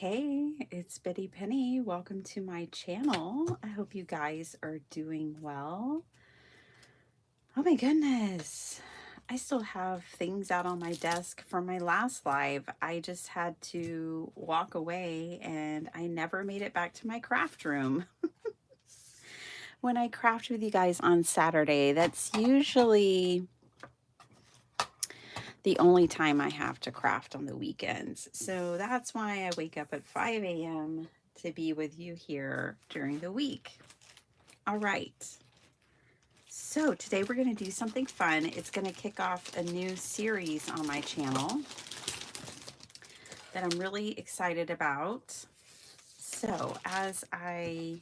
Hey, it's Bitty Penny. Welcome to my channel. I hope you guys are doing well. Oh my goodness. I still have things out on my desk from my last live. I just had to walk away and I never made it back to my craft room. When I craft with you guys on Saturday, that's usually the only time I have to craft on the weekends. So that's why I wake up at 5 a.m. to be with you here during the week. All right. So today we're going to do something fun. It's going to kick off a new series on my channel that I'm really excited about. So as I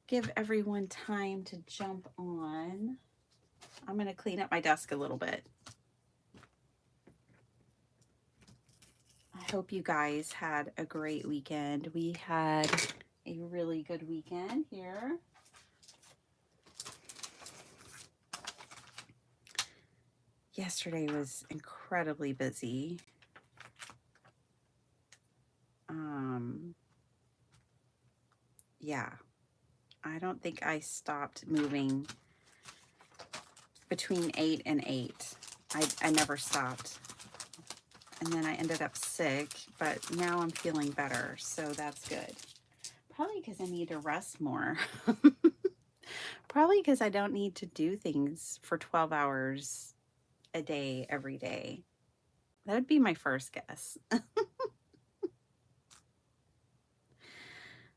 give everyone time to jump on, I'm going to clean up my desk a little bit. I hope you guys had a great weekend. We had a really good weekend here. Yesterday was incredibly busy. Yeah, I don't think I stopped moving between 8 and 8. I never stopped. And then I ended up sick, but now I'm feeling better, so that's good. Probably because I need to rest more. Probably because I don't need to do things for 12 hours a day every day. That would be my first guess.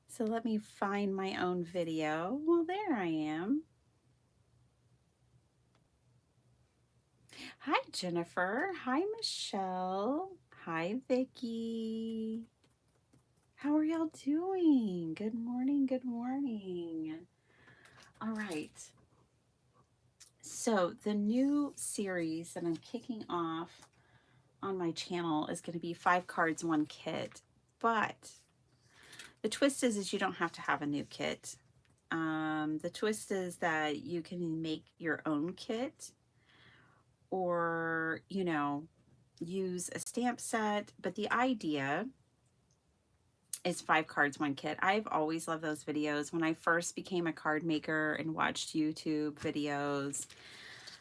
So let me find my own video. Well, there I am. Hi, Jennifer. Hi, Michelle. Hi, Vicki. How are y'all doing? Good morning. Good morning. All right. So the new series that I'm kicking off on my channel is going to be 5 cards, 1 kit. But the twist is you don't have to have a new kit. The twist is that you can make your own kit or, use a stamp set. But the idea is 5 cards, 1 kit. I've always loved those videos. When I first became a card maker and watched YouTube videos,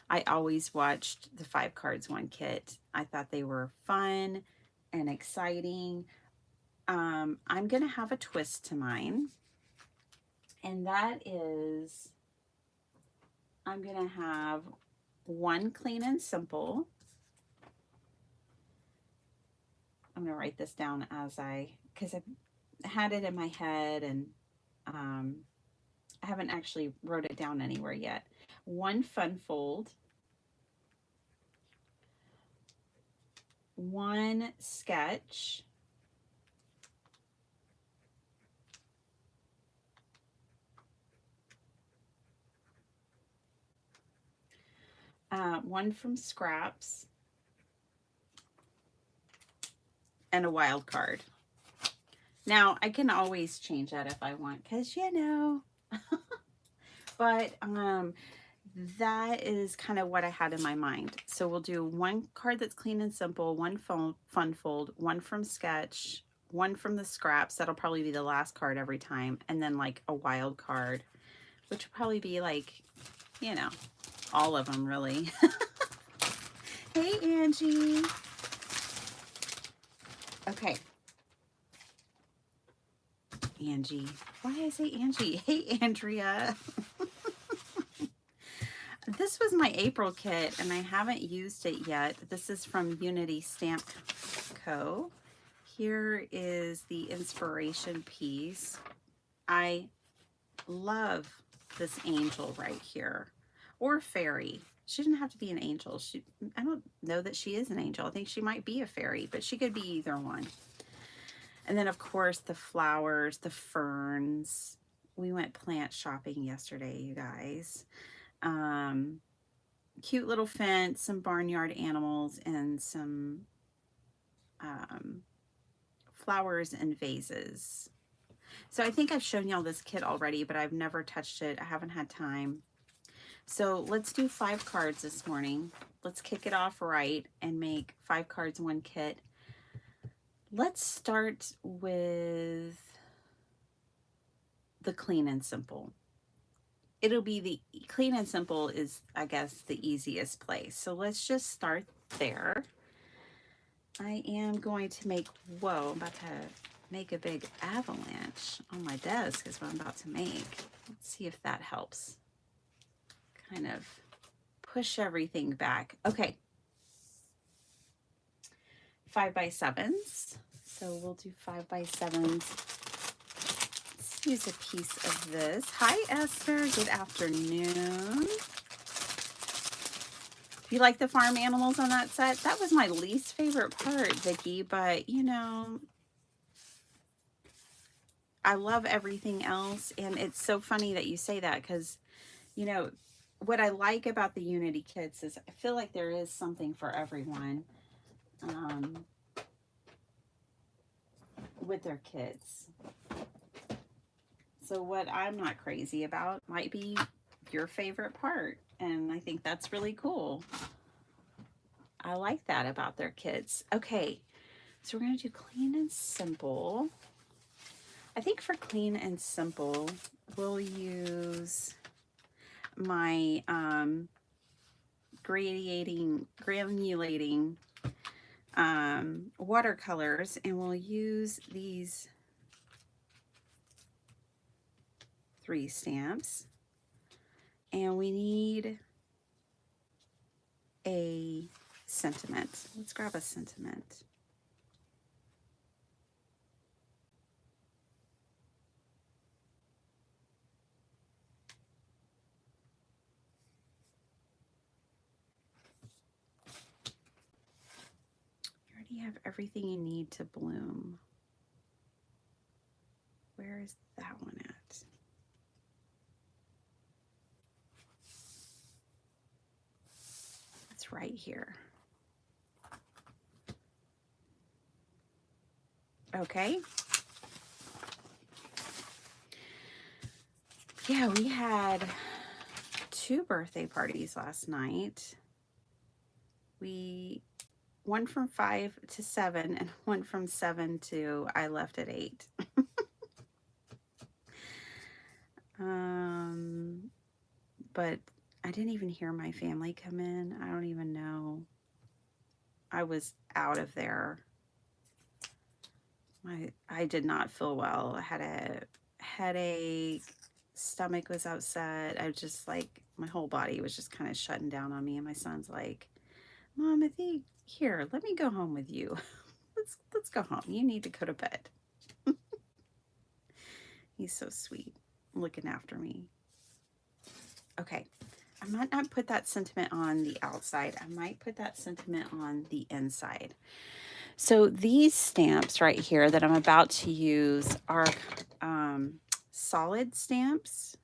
I always watched the 5 cards, 1 kit. I thought they were fun and exciting. I'm going to have a twist to mine. And that is, I'm going to have 1 clean and simple. I'm going to write this down because I've had it in my head and I haven't actually wrote it down anywhere yet. 1 fun fold, 1 sketch, 1 from scraps, and a wild card. Now, I can always change that if I want, because, but that is kind of what I had in my mind. So we'll do 1 card that's clean and simple, 1 fun fold, 1 from sketch, 1 from the scraps. That'll probably be the last card every time. And then like a wild card, which will probably be like, all of them really. Hey, Angie. Okay. Angie. Why did I say Angie? Hey, Andrea. This was my April kit, and I haven't used it yet. This is from Unity Stamp Co. Here is the inspiration piece. I love this angel right here, or fairy. She doesn't have to be an angel. I don't know that she is an angel. I think she might be a fairy, but she could be either one. And then, of course, the flowers, the ferns. We went plant shopping yesterday, you guys. Cute little fence, some barnyard animals, and some flowers and vases. So I think I've shown y'all this kit already, but I've never touched it. I haven't had time. So let's do 5 cards this morning. Let's kick it off right and make 5 cards, 1 kit. Let's start with the clean and simple. It'll be the clean and simple is, I guess, the easiest place. So let's just start there. I am going to make, whoa, I'm about to make a big avalanche on my desk is what I'm about to make. Let's see if that helps. Kind of push everything back. Okay. 5x7s. So we'll do 5x7s. Let's use a piece of this. Hi, Esther. Good afternoon. You like the farm animals on that set? That was my least favorite part, Vicki, but you know, I love everything else. And it's so funny that you say that because, you know, what I like about the Unity kits is I feel like there is something for everyone with their kits. So what I'm not crazy about might be your favorite part. And I think that's really cool. I like that about their kits. Okay, so we're going to do clean and simple. I think for clean and simple, we'll use my granulating watercolors, and we'll use these 3 stamps. And we need a sentiment. Let's grab a sentiment. You already have everything you need to bloom. Where is that one at? It's right here. Okay. Yeah, we had 2 birthday parties last night. One from 5 to 7 and one from 7 to I left at 8. But I didn't even hear my family come in. I don't even know. I was out of there. I did not feel well. I had a headache. Stomach was upset. I just like, my whole body was just kind of shutting down on me. And my son's like, Mom, I think, here, let me go home with you. Let's go home. You need to go to bed. He's so sweet, looking after me. Okay, I might not put that sentiment on the outside. I might put that sentiment on the inside. So these stamps right here that I'm about to use are solid stamps.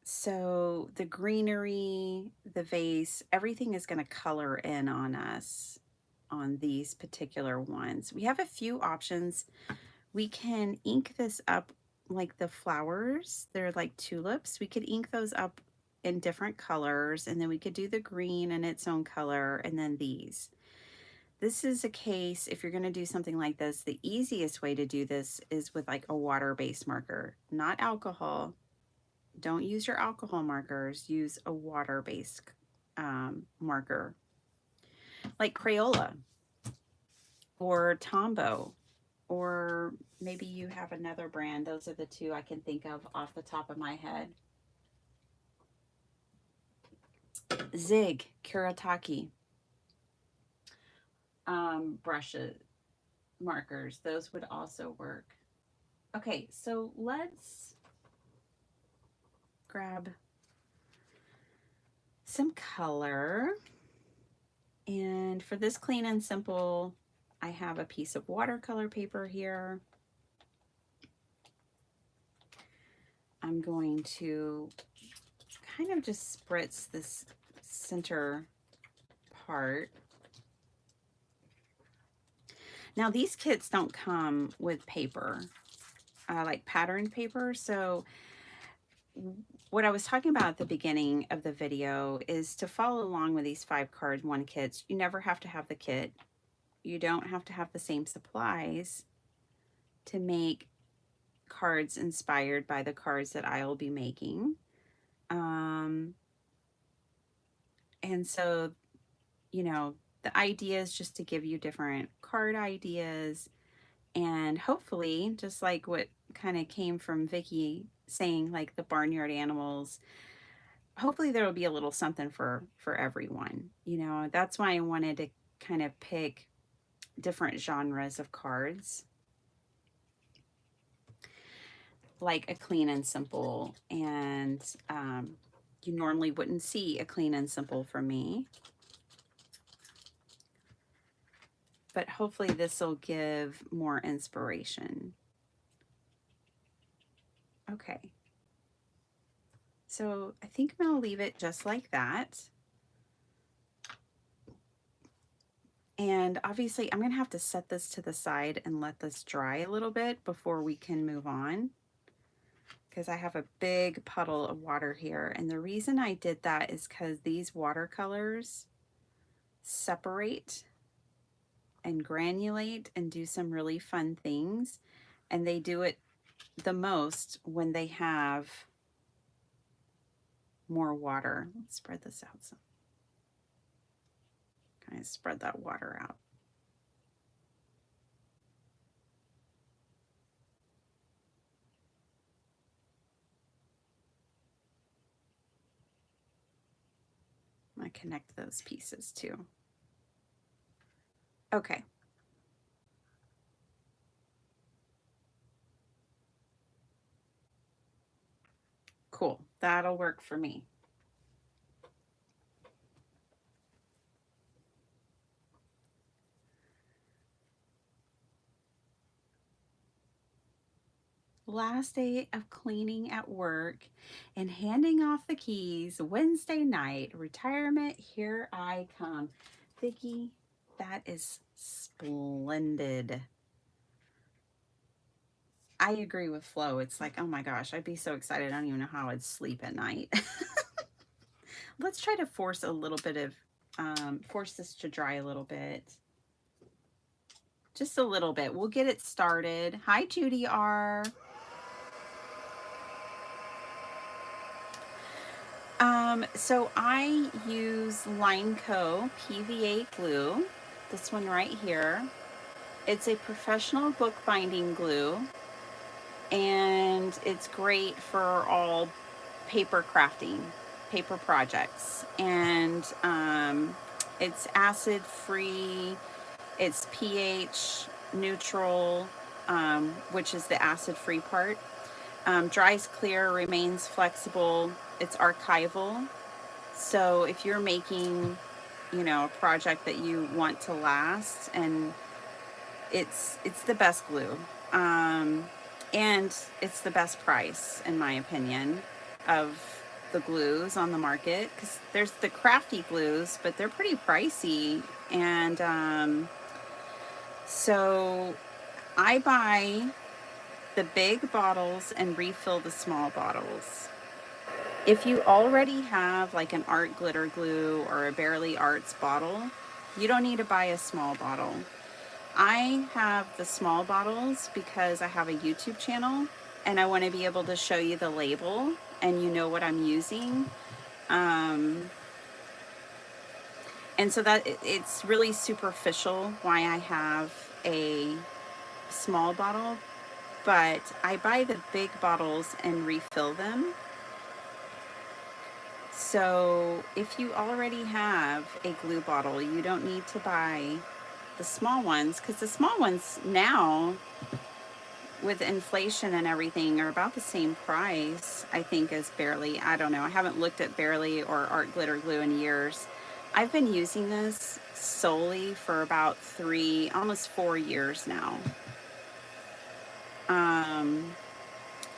So the greenery, the vase, everything is going to color in on us on these particular ones. We have a few options. We can ink this up like the flowers. They're like tulips. We could ink those up in different colors, and then we could do the green in its own color, and then these. This is a case, if you're going to do something like this, the easiest way to do this is with like a water-based marker, not alcohol. Don't use your alcohol markers. Use a water-based marker, like Crayola or Tombow, or maybe you have another brand. Those are the 2 I can think of off the top of my head. Zig, Kuretake brushes, markers. Those would also work. Okay, so let's grab some color. And for this clean and simple, I have a piece of watercolor paper here. I'm going to kind of just spritz this center part. Now these kits don't come with paper, like patterned paper. So what I was talking about at the beginning of the video is to follow along with these 5 card 1 kits. You never have to have the kit. you don't have to have the same supplies to make cards inspired by the cards that I will be making. And so, you know, the idea is just to give you different card ideas, and hopefully, just like what kind of came from Vicky saying, like the barnyard animals, hopefully there will be a little something for everyone. You know, that's why I wanted to kind of pick different genres of cards, like a clean and simple, and you normally wouldn't see a clean and simple from me, but hopefully this will give more inspiration. Okay, so I think I'm going to leave it just like that. And obviously I'm going to have to set this to the side and let this dry a little bit before we can move on, because I have a big puddle of water here. And the reason I did that is because these watercolors separate and granulate and do some really fun things. And they do it the most when they have more water. Let's spread this out some. Kind of spread that water out. I'm going to connect those pieces too. Okay. Cool. That'll work for me. Last day of cleaning at work and handing off the keys. Wednesday night, retirement, here I come. Vicki, that is splendid. I agree with Flo. It's like, oh my gosh, I'd be so excited. I don't even know how I'd sleep at night. Let's try to force a little bit of, force this to dry a little bit. Just a little bit. We'll get it started. Hi, Judy R. So I use Line Co. PVA glue, this one right here. It's a professional bookbinding glue, and it's great for all paper crafting, paper projects. And it's acid free, it's pH neutral, which is the acid free part. Dries clear, remains flexible, it's archival. So if you're making, you know, a project that you want to last, and it's the best glue. And it's the best price, in my opinion, of the glues on the market, because there's the crafty glues, but they're pretty pricey. And so I buy the big bottles and refill the small bottles. If you already have like an art glitter glue or a Barely Arts bottle, you don't need to buy a small bottle. I have the small bottles because I have a YouTube channel and I want to be able to show you the label and you know what I'm using. And so that it's really superficial why I have a small bottle, but I buy the big bottles and refill them. So if you already have a glue bottle, you don't need to buy the small ones, because the small ones now, with inflation and everything, are about the same price, I think, as Barely. I don't know. I haven't looked at Barely or Art Glitter Glue in years. I've been using this solely for about almost 4 years now.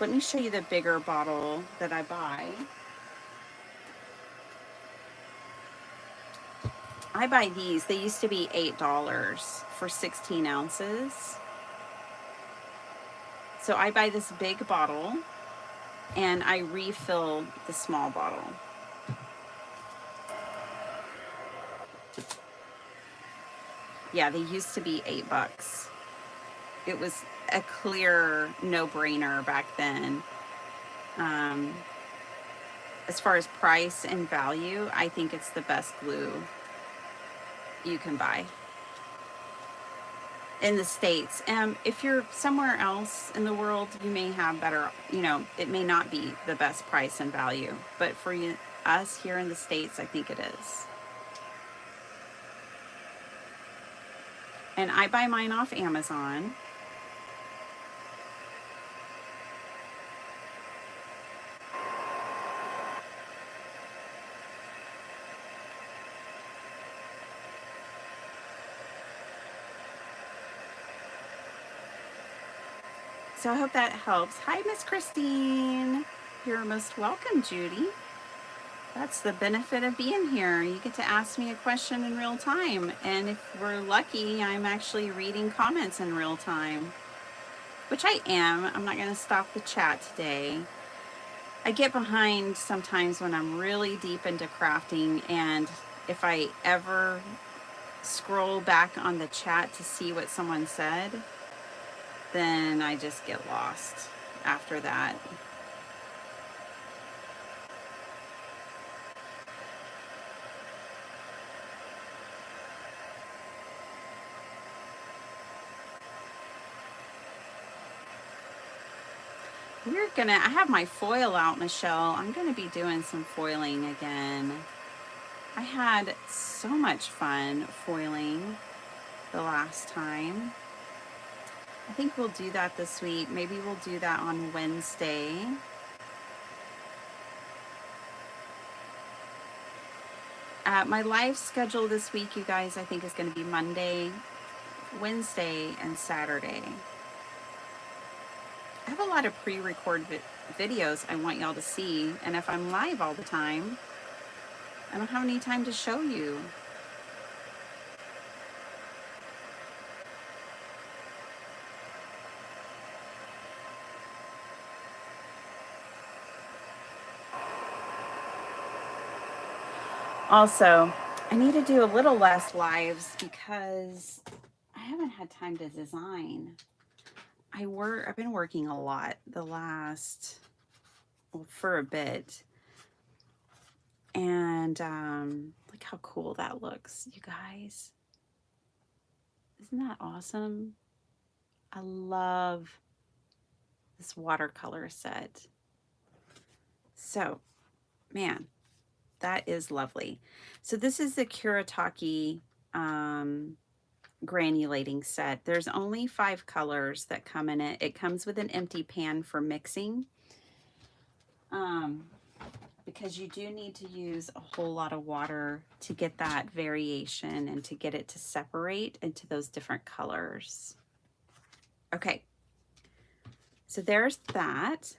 Let me show you the bigger bottle that I buy. I buy these. They used to be $8 for 16 ounces. So I buy this big bottle and I refill the small bottle. Yeah, they used to be $8. It was a clear no-brainer back then. Um, as far as price and value, I think it's the best glue you can buy in the States. If you're somewhere else in the world, you may have better, it may not be the best price and value. But for you, us here in the States, I think it is. And I buy mine off Amazon. So I hope that helps. Hi, Miss Christine. You're most welcome, Judy. That's the benefit of being here. You get to ask me a question in real time. And if we're lucky, I'm actually reading comments in real time, which I am. I'm not going to stop the chat today. I get behind sometimes when I'm really deep into crafting, and if I ever scroll back on the chat to see what someone said, then I just get lost after that. I have my foil out, Michelle. I'm gonna be doing some foiling again. I had so much fun foiling the last time. I think we'll do that this week. Maybe we'll do that on Wednesday. My live schedule this week, you guys, I think is going to be Monday, Wednesday, and Saturday. I have a lot of pre-recorded videos I want y'all to see, and if I'm live all the time, I don't have any time to show you. Also, I need to do a little less lives because I haven't had time to design. I've been working a lot for a bit. And look how cool that looks, you guys. Isn't that awesome? I love this watercolor set. So, man, that is lovely. So this is the Kuretake granulating set. There's only 5 colors that come in it. It comes with an empty pan for mixing. Because you do need to use a whole lot of water to get that variation and to get it to separate into those different colors. Okay, so there's that.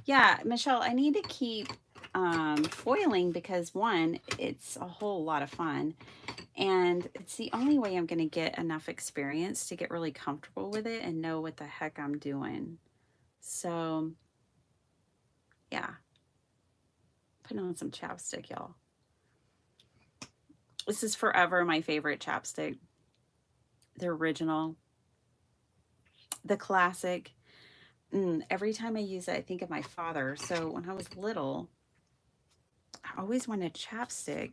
Yeah, Michelle, I need to keep foiling because one, it's a whole lot of fun, and it's the only way I'm going to get enough experience to get really comfortable with it and know what the heck I'm doing. So, yeah. Put on some chapstick, y'all. This is forever my favorite chapstick. The original. The classic. Every time I use it, I think of my father. So when I was little, I always wanted chapstick.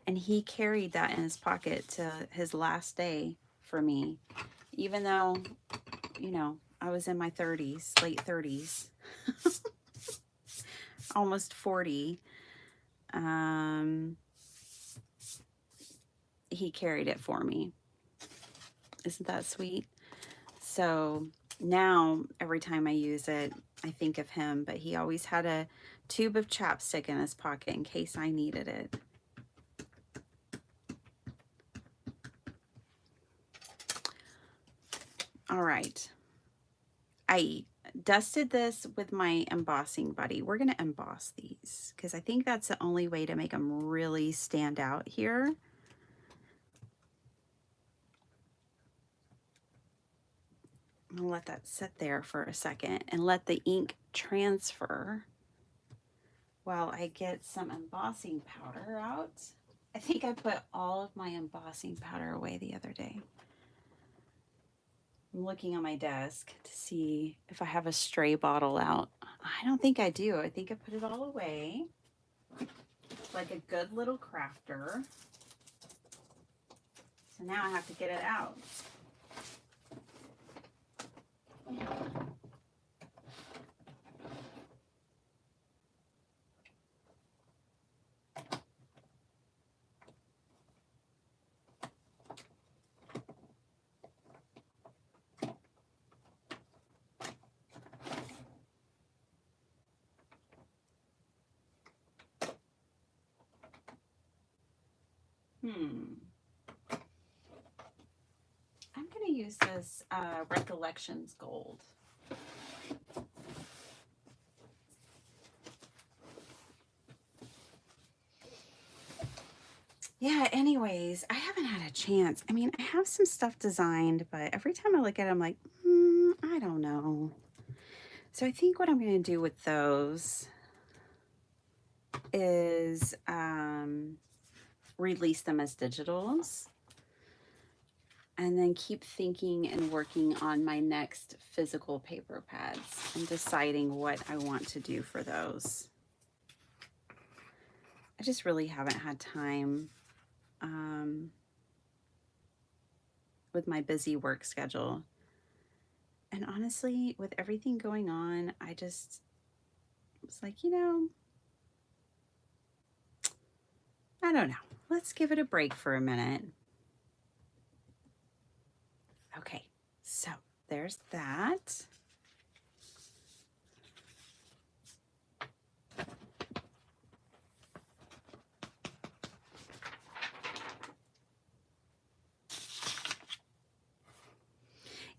And he carried that in his pocket to his last day for me. Even though, I was in my 30s, late 30s. Almost 40. He carried it for me. Isn't that sweet? So now every time I use it, I think of him, but he always had a tube of chapstick in his pocket in case I needed it. All right. I dusted this with my embossing buddy. We're going to emboss these because I think that's the only way to make them really stand out here. I'm going to let that sit there for a second and let the ink transfer while I get some embossing powder out. I think I put all of my embossing powder away the other day. I'm looking on my desk to see if I have a stray bottle out. I don't think I do. I think I put it all away like a good little crafter. So now I have to get it out. I'm going to use this Recollections Gold. Yeah, anyways, I haven't had a chance. I mean, I have some stuff designed, but every time I look at it, I'm like, I don't know. So I think what I'm going to do with those is release them as digitals and then keep thinking and working on my next physical paper pads and deciding what I want to do for those. I just really haven't had time with my busy work schedule. And honestly, with everything going on, I just was like, you know, I don't know. Let's give it a break for a minute. Okay, so there's that.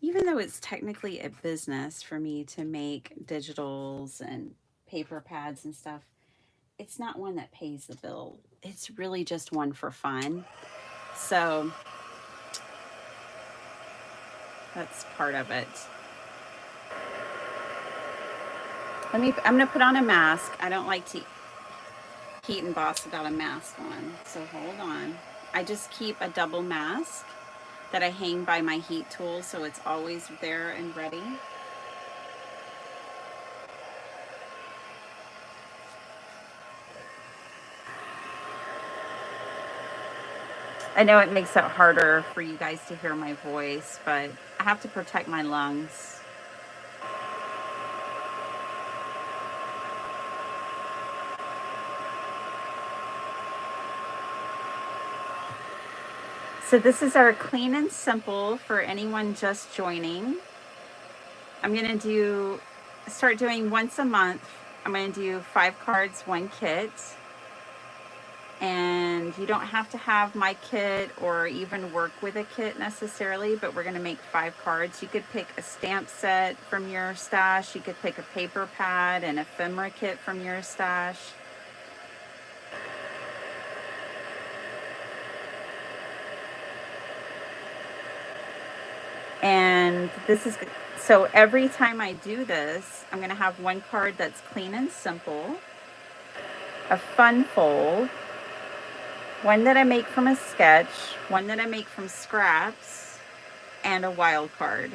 Even though it's technically a business for me to make digitals and paper pads and stuff, it's not one that pays the bill. It's really just one for fun. So that's part of it. I'm gonna put on a mask. I don't like to heat emboss without a mask on. So hold on. I just keep a double mask that I hang by my heat tool so it's always there and ready. I know it makes it harder for you guys to hear my voice, but I have to protect my lungs. So this is our clean and simple for anyone just joining. I'm going to start doing once a month. I'm going to do 5 cards, 1 kit. And you don't have to have my kit or even work with a kit necessarily, but we're going to make 5 cards. You could pick a stamp set from your stash. You could pick a paper pad and ephemera kit from your stash. And this is, so every time I do this, I'm going to have 1 card that's clean and simple, a fun fold, 1 that I make from a sketch, 1 that I make from scraps, and a wild card.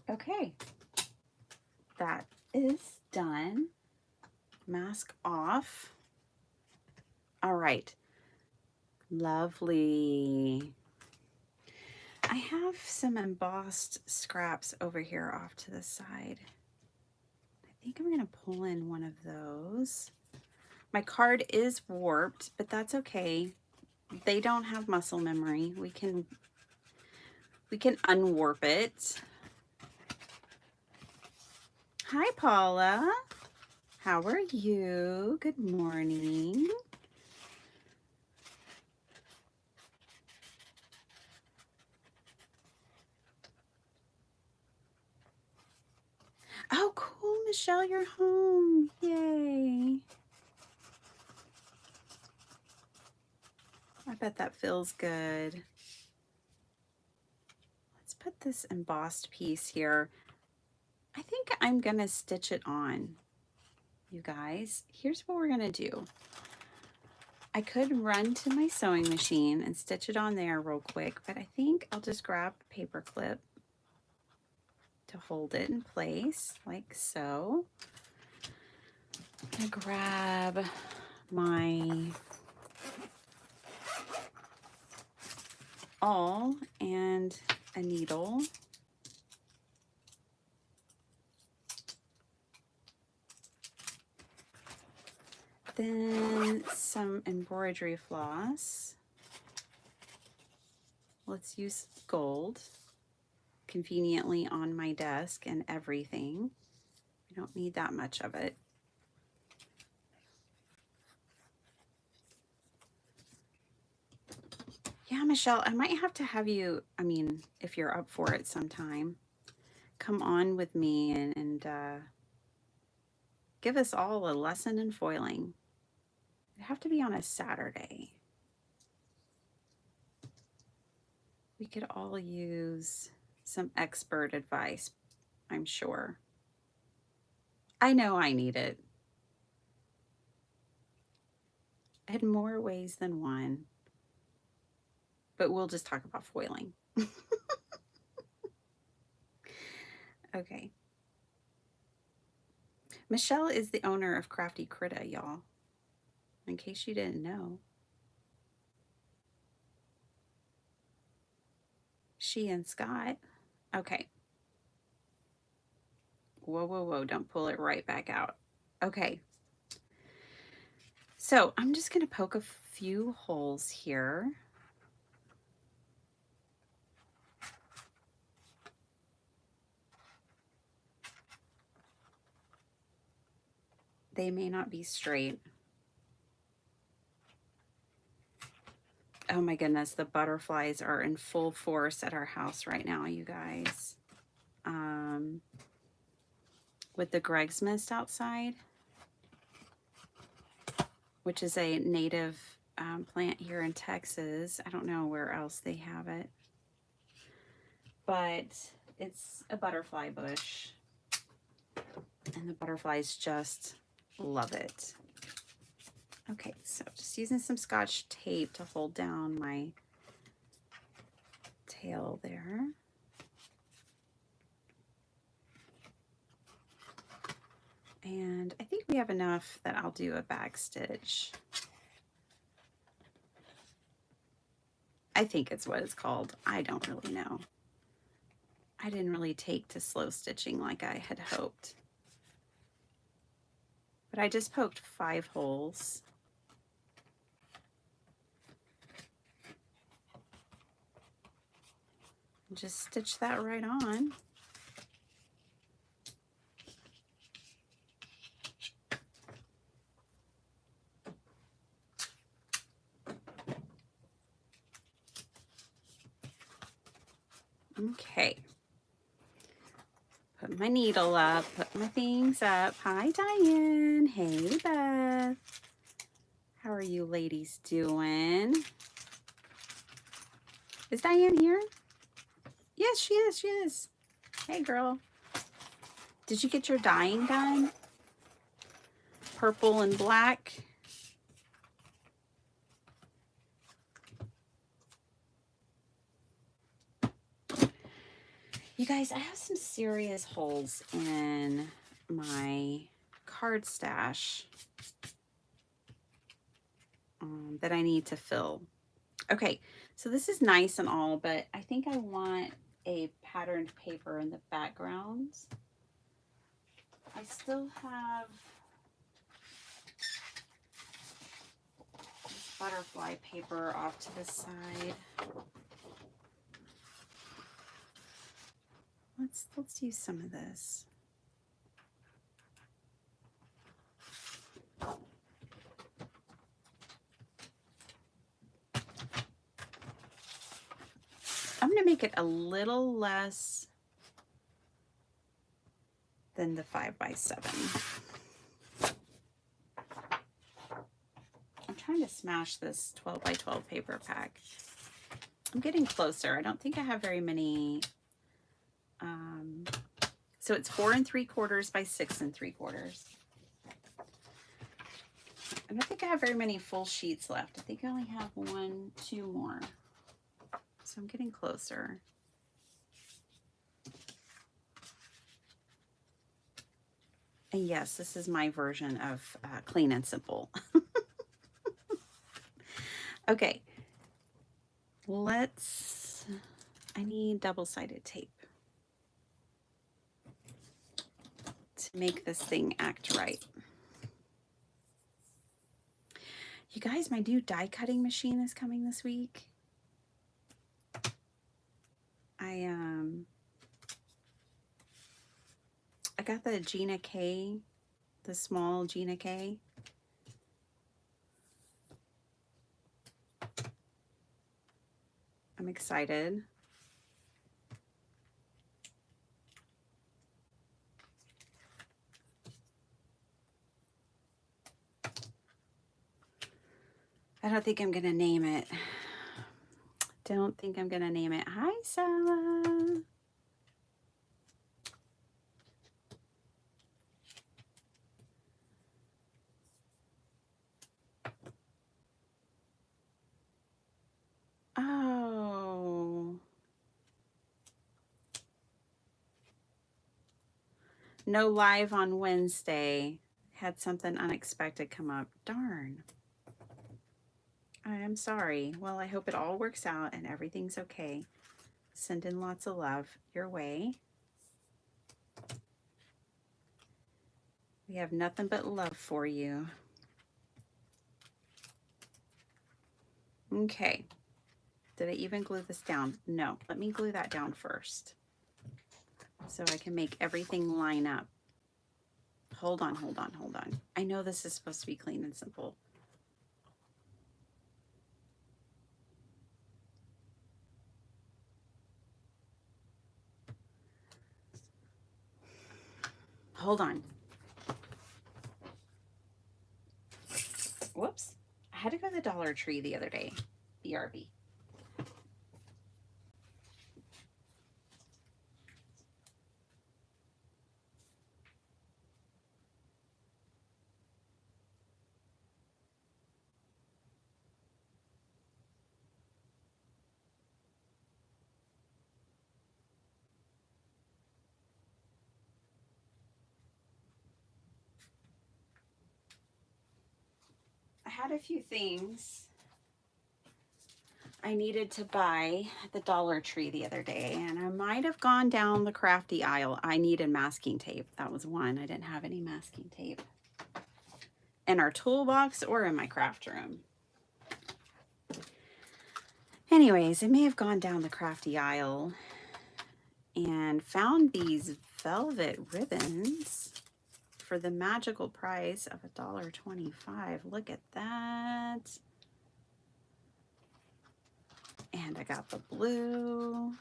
Okay, that is done. Mask off. All right, lovely. I have some embossed scraps over here off to the side. I think I'm gonna pull in one of those. My card is warped, but that's okay. They don't have muscle memory. We can unwarp it. Hi, Paula. How are you? Good morning. Oh, cool, Michelle, you're home. Yay. I bet that feels good. Let's put this embossed piece here. I think I'm going to stitch it on, you guys. Here's what we're going to do. I could run to my sewing machine and stitch it on there real quick, but I think I'll just grab a paper clip to hold it in place like so. I'm going to grab my awl and a needle. Then some embroidery floss. Let's use gold, conveniently on my desk and everything. I don't need that much of it. Yeah, Michelle, I might have to have you, I mean, if you're up for it sometime, come on with me and give us all a lesson in foiling. It'd have to be on a Saturday. We could all use some expert advice, I'm sure. I know I need it. In more ways than one. But we'll just talk about foiling. Okay. Michelle is the owner of Crafty Critta, y'all. In case you didn't know. She and Scott. Okay. Whoa, whoa, whoa. Don't pull it right back out. Okay. So I'm just going to poke a few holes here. They may not be straight. Oh my goodness, the butterflies are in full force at our house right now, you guys. With the Greg's Mist outside, which is a native plant here in Texas. I don't know where else they have it, but it's a butterfly bush, and the butterflies just love it. Okay, so just using some Scotch tape to hold down my tail there. And I think we have enough that I'll do a back stitch. I think it's what it's called. I don't really know. I didn't really take to slow stitching like I had hoped. But I just poked 5 holes. And just stitch that right on. Okay. Put my needle up, put my things up. Hi, Diane. Hey, Beth. How are you ladies doing? Is Diane here? Yes, she is. She is. Hey, girl. Did you get your dyeing done? Purple and black. You guys, I have some serious holes in my card stash that I need to fill. Okay, so this is nice and all, but I think I want a patterned paper in the background. I still have this butterfly paper off to the side. Let's use some of this. I'm going to make it a little less than the 5x7. I'm trying to smash this 12x12 paper pack. I'm getting closer. I don't think I have very many. So it's 4 3/4 by 6 3/4. I don't think I have very many full sheets left. I think I only have 1, 2 more. So I'm getting closer. And yes, this is my version of clean and simple. Okay, I need double-sided tape to make this thing act right. You guys, my new die cutting machine is coming this week. I got the Gina K, the small Gina K. I'm excited. I don't think I'm gonna name it. Don't think I'm gonna name it. Hi, Sala. Oh. No live on Wednesday. Had something unexpected come up. Darn. I am sorry. Well, I hope it all works out and everything's okay. Sending lots of love your way. We have nothing but love for you. Okay. Did I even glue this down? No. Let me glue that down first so I can make everything line up. Hold on, hold on, hold on. I know this is supposed to be clean and simple. Hold on. Whoops. I had to go to the Dollar Tree the other day. BRB. I had a few things I needed to buy at the Dollar Tree the other day, and I might have gone down the crafty aisle. I needed masking tape. That was one. I didn't have any masking tape in our toolbox or in my craft room. Anyways, I may have gone down the crafty aisle and found these velvet ribbons for the magical price of $1.25. Look at that. And I got the blue.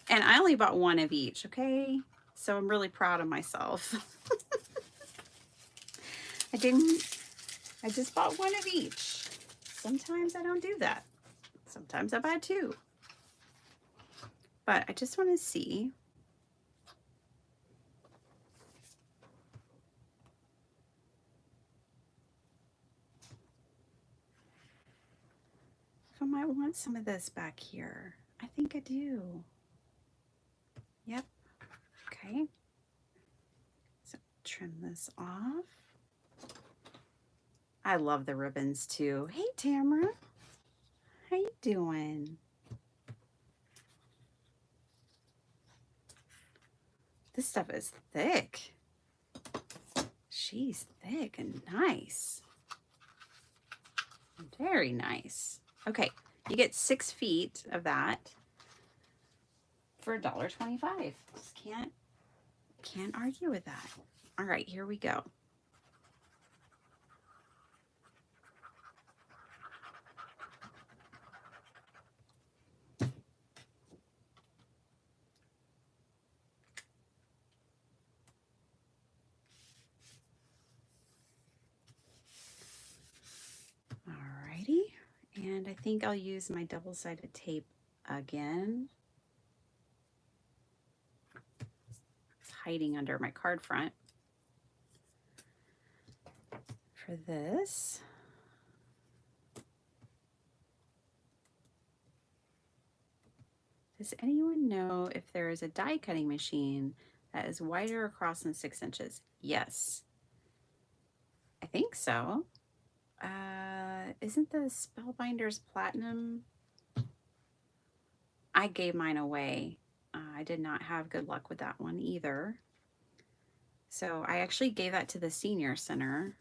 And I only bought one of each, okay? So I'm really proud of myself. I just bought one of each. Sometimes I don't do that. Sometimes I buy two. But I just want to see. If I might want some of this back here. I think I do. Yep. Okay. So trim this off. I love the ribbons too. Hey, Tamara. How you doing? This stuff is thick. She's thick and nice. Very nice. Okay, you get 6 feet of that for $1.25. Just can't Can't argue with that. All right, here we go. Alrighty, and I think I'll use my double-sided tape again. It's hiding under my card front. For this, does anyone know if there is a die cutting machine that is wider across than 6 inches? Yes, I think so. Isn't the Spellbinders Platinum? I gave mine away. I did not have good luck with that one either. So I actually gave that to the Senior Center,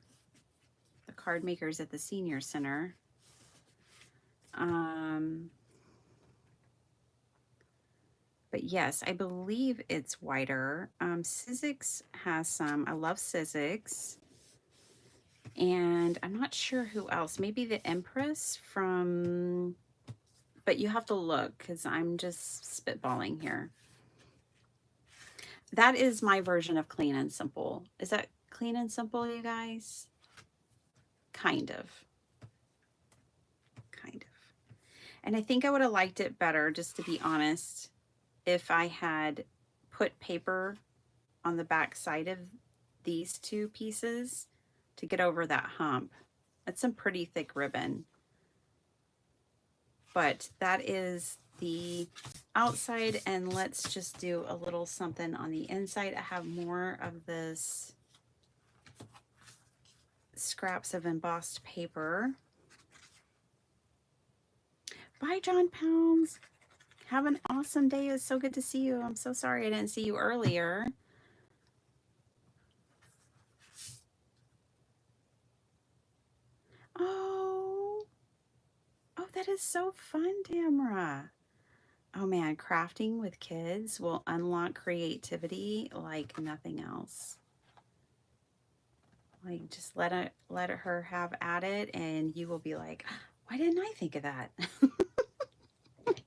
the card makers at the Senior Center. But yes, I believe it's wider. Sizzix has some. I love Sizzix. And I'm not sure who else. Maybe the Empress from... But you have to look because I'm just spitballing here. That is my version of Clean and Simple. Is that Clean and Simple, you guys? Kind of. Kind of. And I think I would have liked it better, just to be honest, if I had put paper on the back side of these two pieces to get over that hump. That's some pretty thick ribbon. But that is the outside, and let's just do a little something on the inside. I have more of this scraps of embossed paper. Bye, John Pounds. Have an awesome day. It was so good to see you. I'm so sorry I didn't see you earlier. Oh, that is so fun, Tamara. Oh man, crafting with kids will unlock creativity like nothing else. Like, just let her have at it, and you will be like, why didn't I think of that? Okay.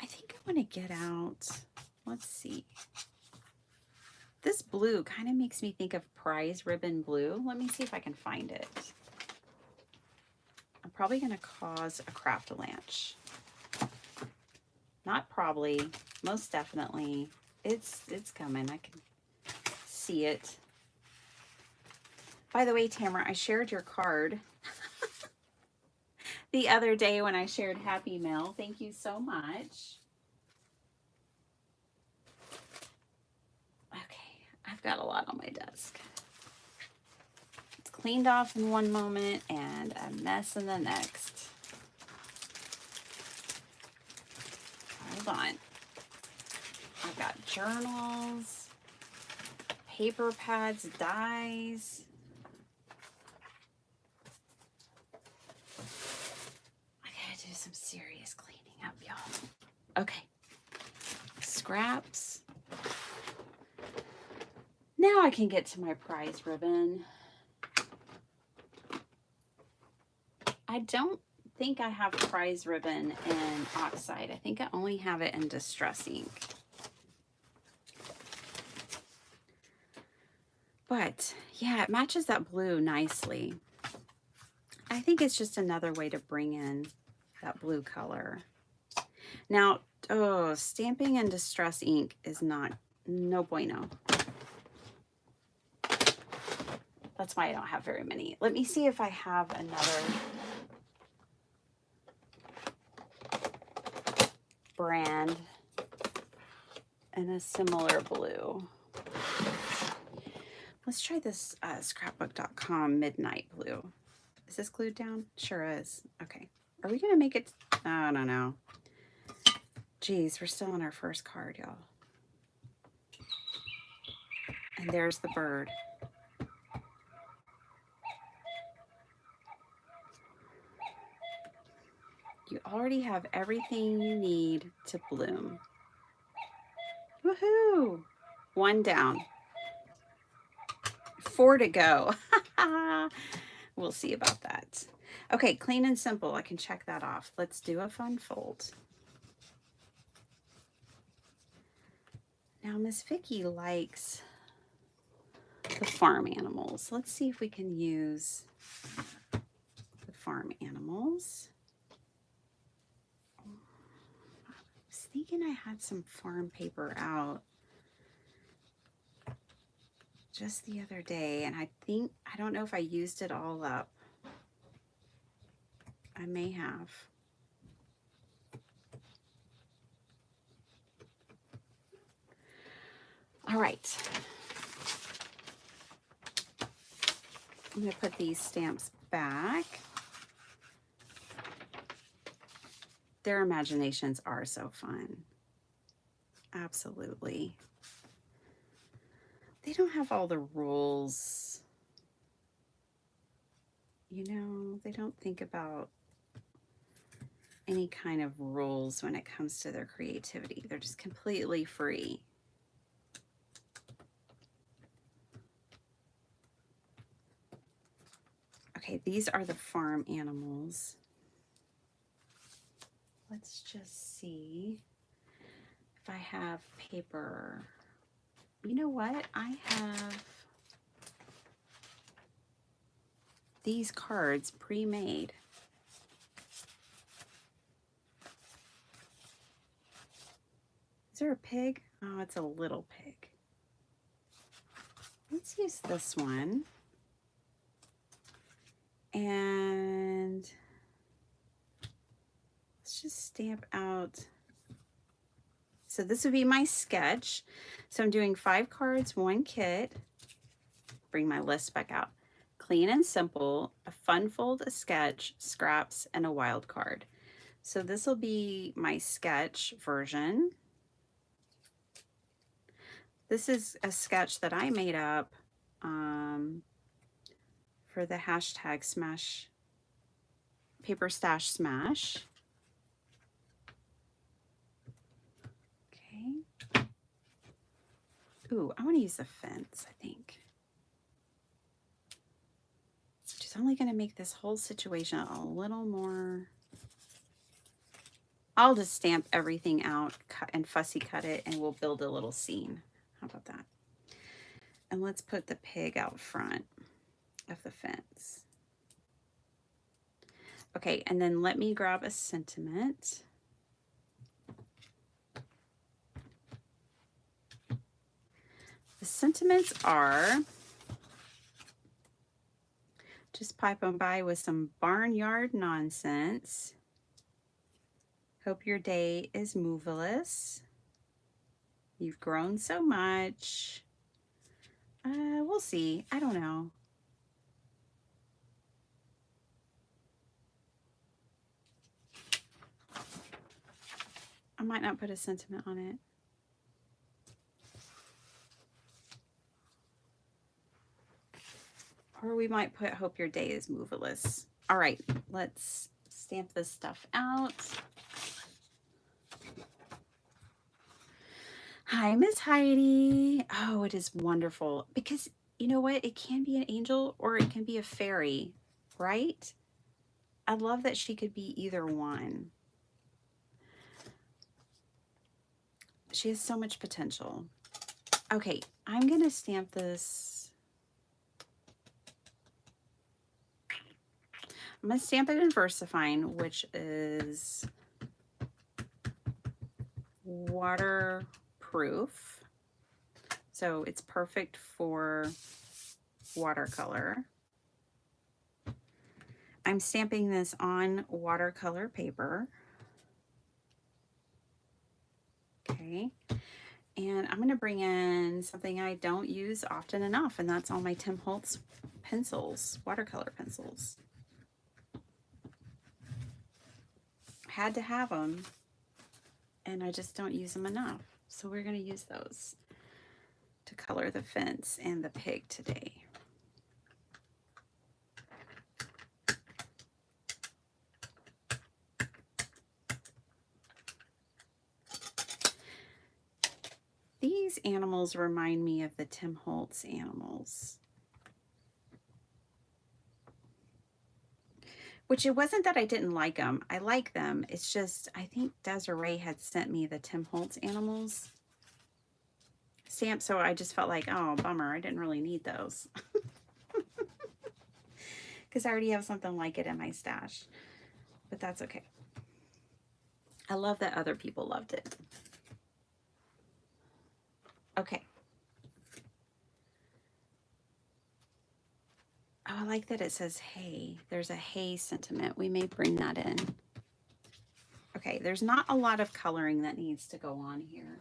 I think I want to get out, let's see. This blue kind of makes me think of prize ribbon blue. Let me see if I can find it. I'm probably going to cause a craft-a-lanch. Not probably, most definitely. It's coming. I can see it. By the way, Tamara, I shared your card the other day when I shared Happy Mail. Thank you so much. Okay, I've got a lot on my desk. It's cleaned off in one moment and a mess in the next. Hold on. I've got journals, paper pads, dies. I gotta do some serious cleaning up, y'all. Okay. Scraps. Now I can get to my prize ribbon. I don't think I have prize ribbon in Oxide. I think I only have it in Distress ink. But yeah, it matches that blue nicely. I think it's just another way to bring in that blue color. Now, oh, stamping in Distress ink is no bueno. That's why I don't have very many. Let me see if I have another brand in a similar blue. Let's try this scrapbook.com Midnight Blue. Is this glued down? Sure is. Okay. Are we going to make it? I don't know. Geez, we're still on our first card, y'all. And there's the bird. You already have everything you need to bloom. Woohoo! 1 down. 4 to go. We'll see about that. Okay, clean and simple. I can check that off. Let's do a fun fold. Now, Miss Vicky likes the farm animals. Let's see if we can use the farm animals. I was thinking I had some farm paper out just the other day, and I don't know if I used it all up. I may have. All right. I'm going to put these stamps back. Their imaginations are so fun. Absolutely. They don't have all the rules. You know, they don't think about any kind of rules when it comes to their creativity. They're just completely free. Okay, these are the farm animals. Let's just see if I have paper. You know what? I have these cards pre-made. Is there a pig? Oh, it's a little pig. Let's use this one. And let's just stamp out. So this would be my sketch. So I'm doing 5 cards, 1 kit. Bring my list back out. Clean and simple, a fun fold, a sketch, scraps, and a wild card. So this will be my sketch version. This is a sketch that I made up for the hashtag smash, paper stash smash. Okay. Ooh, I want to use the fence, I think. Which is only going to make this whole situation a little more. I'll just stamp everything out, cut and fussy cut it, and we'll build a little scene. How about that? And let's put the pig out front of the fence. Okay, and then let me grab a sentiment. The sentiments are, just pipe on by with some barnyard nonsense. Hope your day is moveless. You've grown so much. We'll see. I don't know. I might not put a sentiment on it. Or we might put hope your day is moveless. All right, let's stamp this stuff out. Hi, Miss Heidi. Oh, it is wonderful. Because you know what? It can be an angel or it can be a fairy, right? I love that she could be either one. She has so much potential. Okay, I'm going to stamp this. I'm going to stamp it in VersaFine, which is waterproof. So it's perfect for watercolor. I'm stamping this on watercolor paper. Okay. And I'm going to bring in something I don't use often enough, and that's all my Tim Holtz pencils, watercolor pencils. Had to have them, and I just don't use them enough. So we're going to use those to color the fence and the pig today. animals remind me of the Tim Holtz animals. Which it wasn't that I didn't like them. I like them. It's just, I think Desiree had sent me the Tim Holtz animals stamp, so I just felt like, oh, bummer, I didn't really need those. Because I already have something like it in my stash. But that's okay. I love that other people loved it. Okay. Oh, I like that it says hay. There's a hay sentiment. We may bring that in. Okay, there's not a lot of coloring that needs to go on here.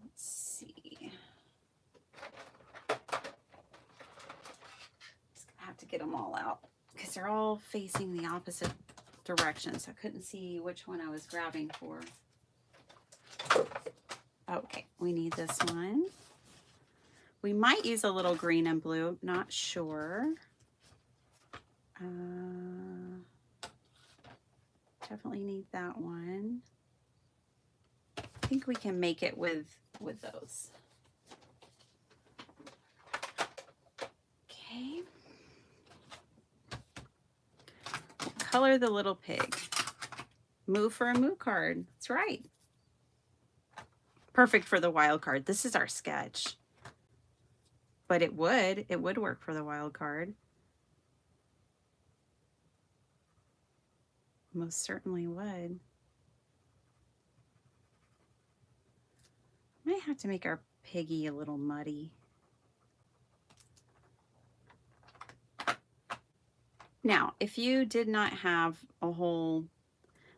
Let's see. Just gonna have to get them all out because they're all facing the opposite direction, so I couldn't see which one I was grabbing for. Okay, we need this one. We might use a little green and blue, not sure. Definitely need that one. I think we can make it with those. Okay. We'll color the little pig. Moo for a moo card. That's right. Perfect for the wild card. This is our sketch. But it would work for the wild card. Most certainly would. Might have to make our piggy a little muddy. Now, if you did not have a whole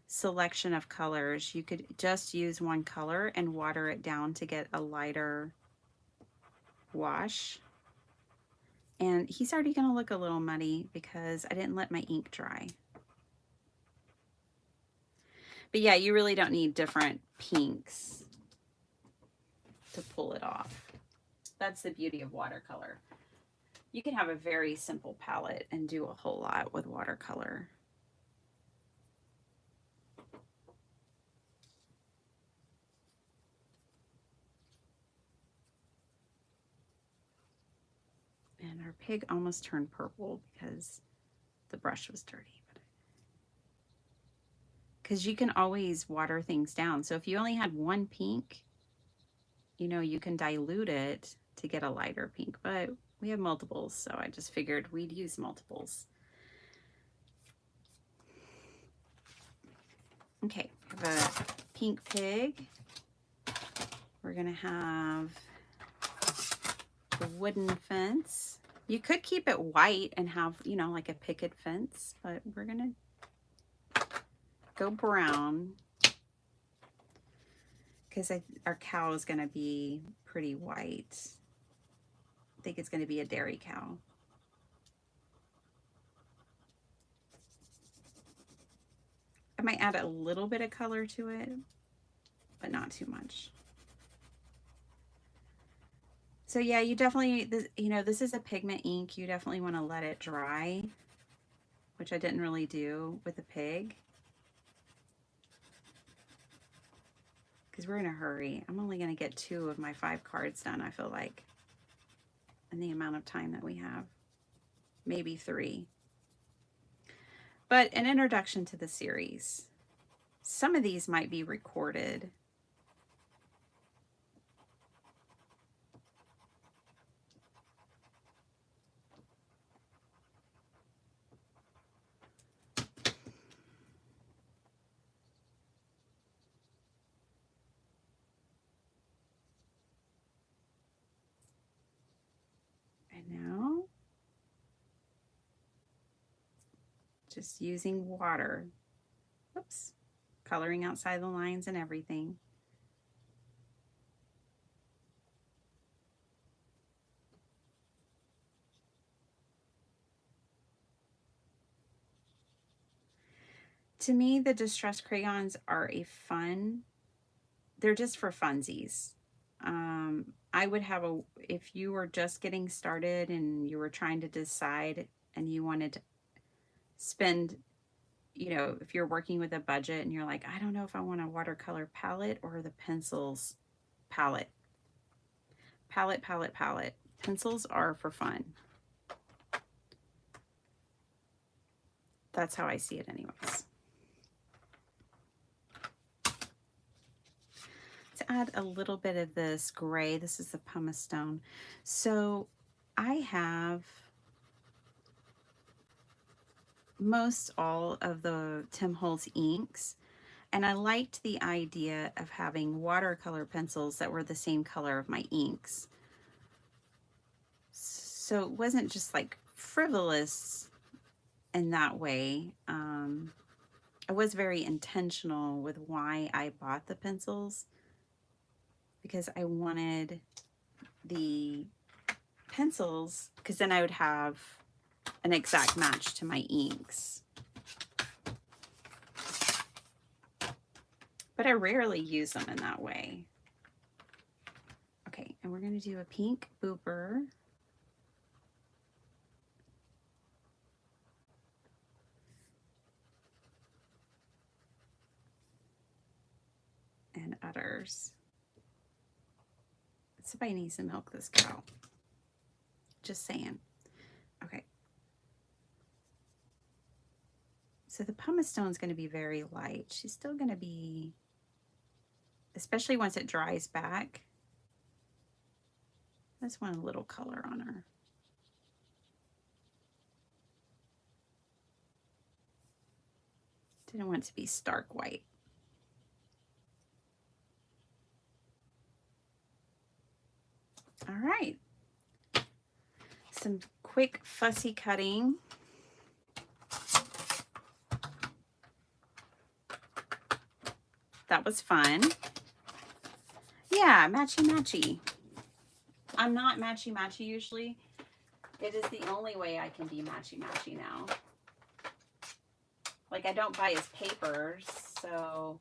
selection of colors, you could just use one color and water it down to get a lighter wash. And he's already going to look a little muddy because I didn't let my ink dry. But yeah, you really don't need different pinks to pull it off. That's the beauty of watercolor. You can have a very simple palette and do a whole lot with watercolor. And our pig almost turned purple because the brush was dirty. Because you can always water things down. So if you only had one pink, you know, you can dilute it to get a lighter pink. But we have multiples, so I just figured we'd use multiples. Okay, we have a pink pig. We're gonna have the wooden fence. You could keep it white and have, you know, like a picket fence, but we're gonna go brown because our cow is gonna be pretty white. I think it's gonna be a dairy cow. I might add a little bit of color to it, but not too much. So yeah, you definitely, you know, this is a pigment ink. You definitely want to let it dry, which I didn't really do with the pig. Because we're in a hurry. I'm only going to get 2 of my 5 cards done, I feel like, in the amount of time that we have. Maybe 3. But an introduction to the series. Some of these might be recorded. And now, just using water. Oops. Coloring outside the lines and everything. To me, the distress crayons are they're just for funsies. I would have if you were just getting started and you were trying to decide and you wanted to spend you know, if you're working with a budget and you're like, I don't know if I want a watercolor palette or the pencils palette. Palette. Pencils are for fun. That's how I see it anyways. To add a little bit of this gray, this is the pumice stone. So I have most all of the Tim Holtz inks, and I liked the idea of having watercolor pencils that were the same color of my inks. So it wasn't just like frivolous in that way. I was very intentional with why I bought the pencils, because I wanted the pencils, because then I would have an exact match to my inks. But I rarely use them in that way. Okay, and we're going to do a pink booper. And udders. Somebody needs to milk this cow. Just saying. Okay. So the pumice stone is going to be very light. She's still going to be, especially once it dries back. I just want a little color on her. Didn't want it to be stark white. All right. Some quick fussy cutting. That was fun. Yeah, matchy-matchy. I'm not matchy-matchy usually. It is the only way I can be matchy-matchy now. Like, I don't buy his papers, so,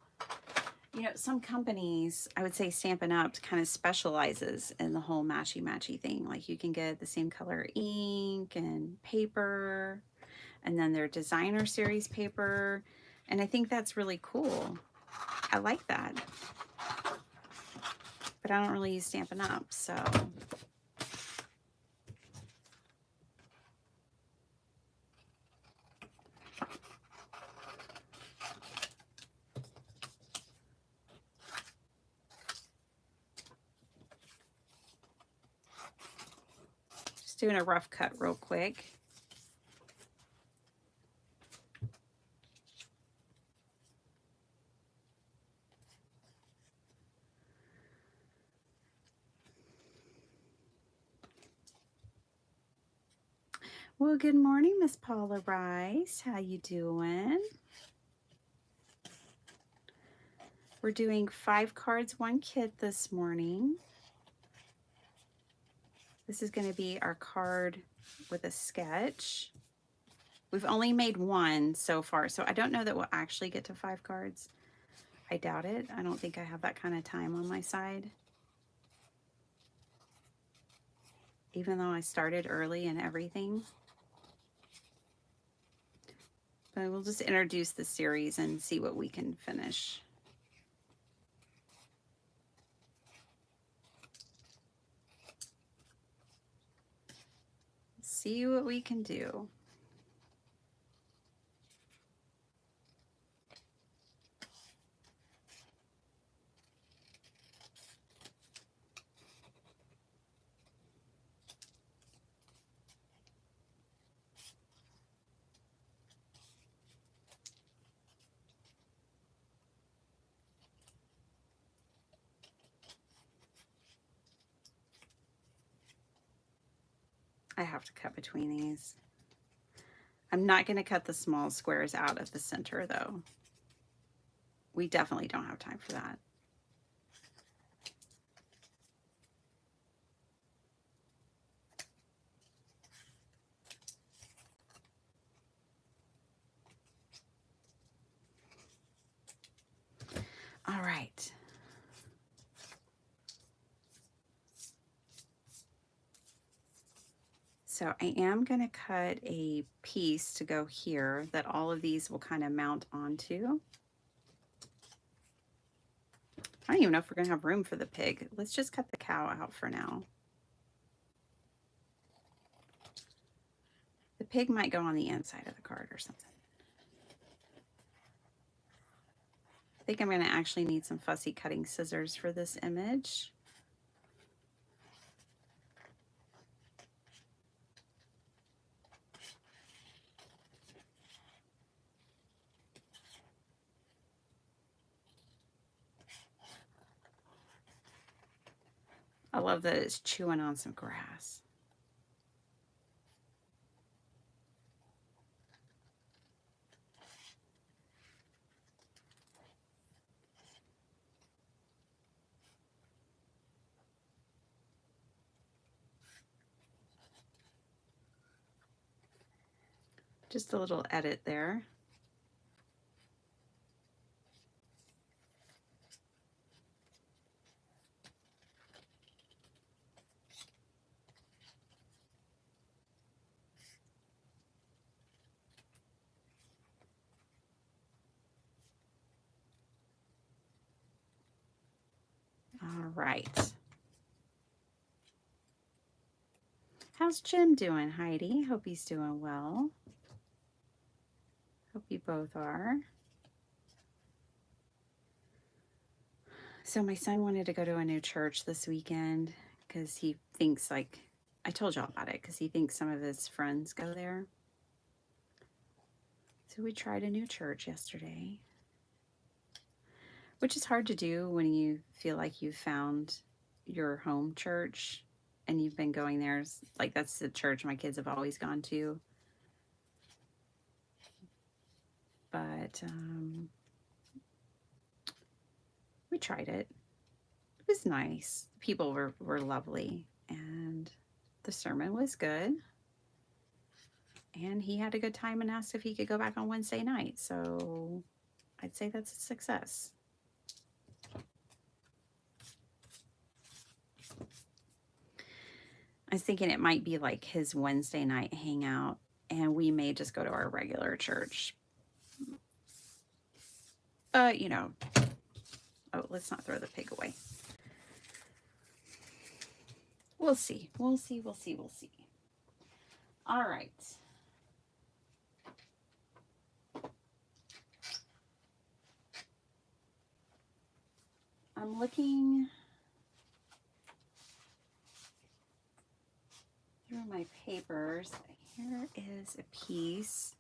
you know, some companies, I would say Stampin' Up! Kind of specializes in the whole matchy-matchy thing. Like, you can get the same color ink and paper, and then their designer series paper, and I think that's really cool. I like that. But I don't really use Stampin' Up!, so. Just doing a rough cut real quick. Well, good morning, Miss Paula Rice. How you doing? We're doing 5 cards, 1 kit this morning. This is going to be our card with a sketch. We've only made 1 so far, so I don't know that we'll actually get to 5 cards. I doubt it. I don't think I have that kind of time on my side. Even though I started early and everything. But we'll just introduce the series and see what we can finish. See what we can do. I have to cut between these. I'm not going to cut the small squares out of the center though. We definitely don't have time for that. All right. So I am going to cut a piece to go here that all of these will kind of mount onto. I don't even know if we're going to have room for the pig. Let's just cut the cow out for now. The pig might go on the inside of the card or something. I think I'm going to actually need some fussy cutting scissors for this image. I love that it's chewing on some grass. Just a little edit there. All right. How's Jim doing, Heidi? Hope he's doing well. Hope you both are. So my son wanted to go to a new church this weekend because he thinks, like, I told y'all about it, because he thinks some of his friends go there. So we tried a new church yesterday, which is hard to do when you feel like you've found your home church and you've been going there. Like, that's the church my kids have always gone to. But we tried it. It was nice. People were lovely, and the sermon was good. And he had a good time and asked if he could go back on Wednesday night. So I'd say that's a success. I was thinking it might be like his Wednesday night hangout, and we may just go to our regular church. You know, oh, let's not throw the pig away. We'll see. We'll see. We'll see. We'll see. All right. I'm looking through my papers. Here is a piece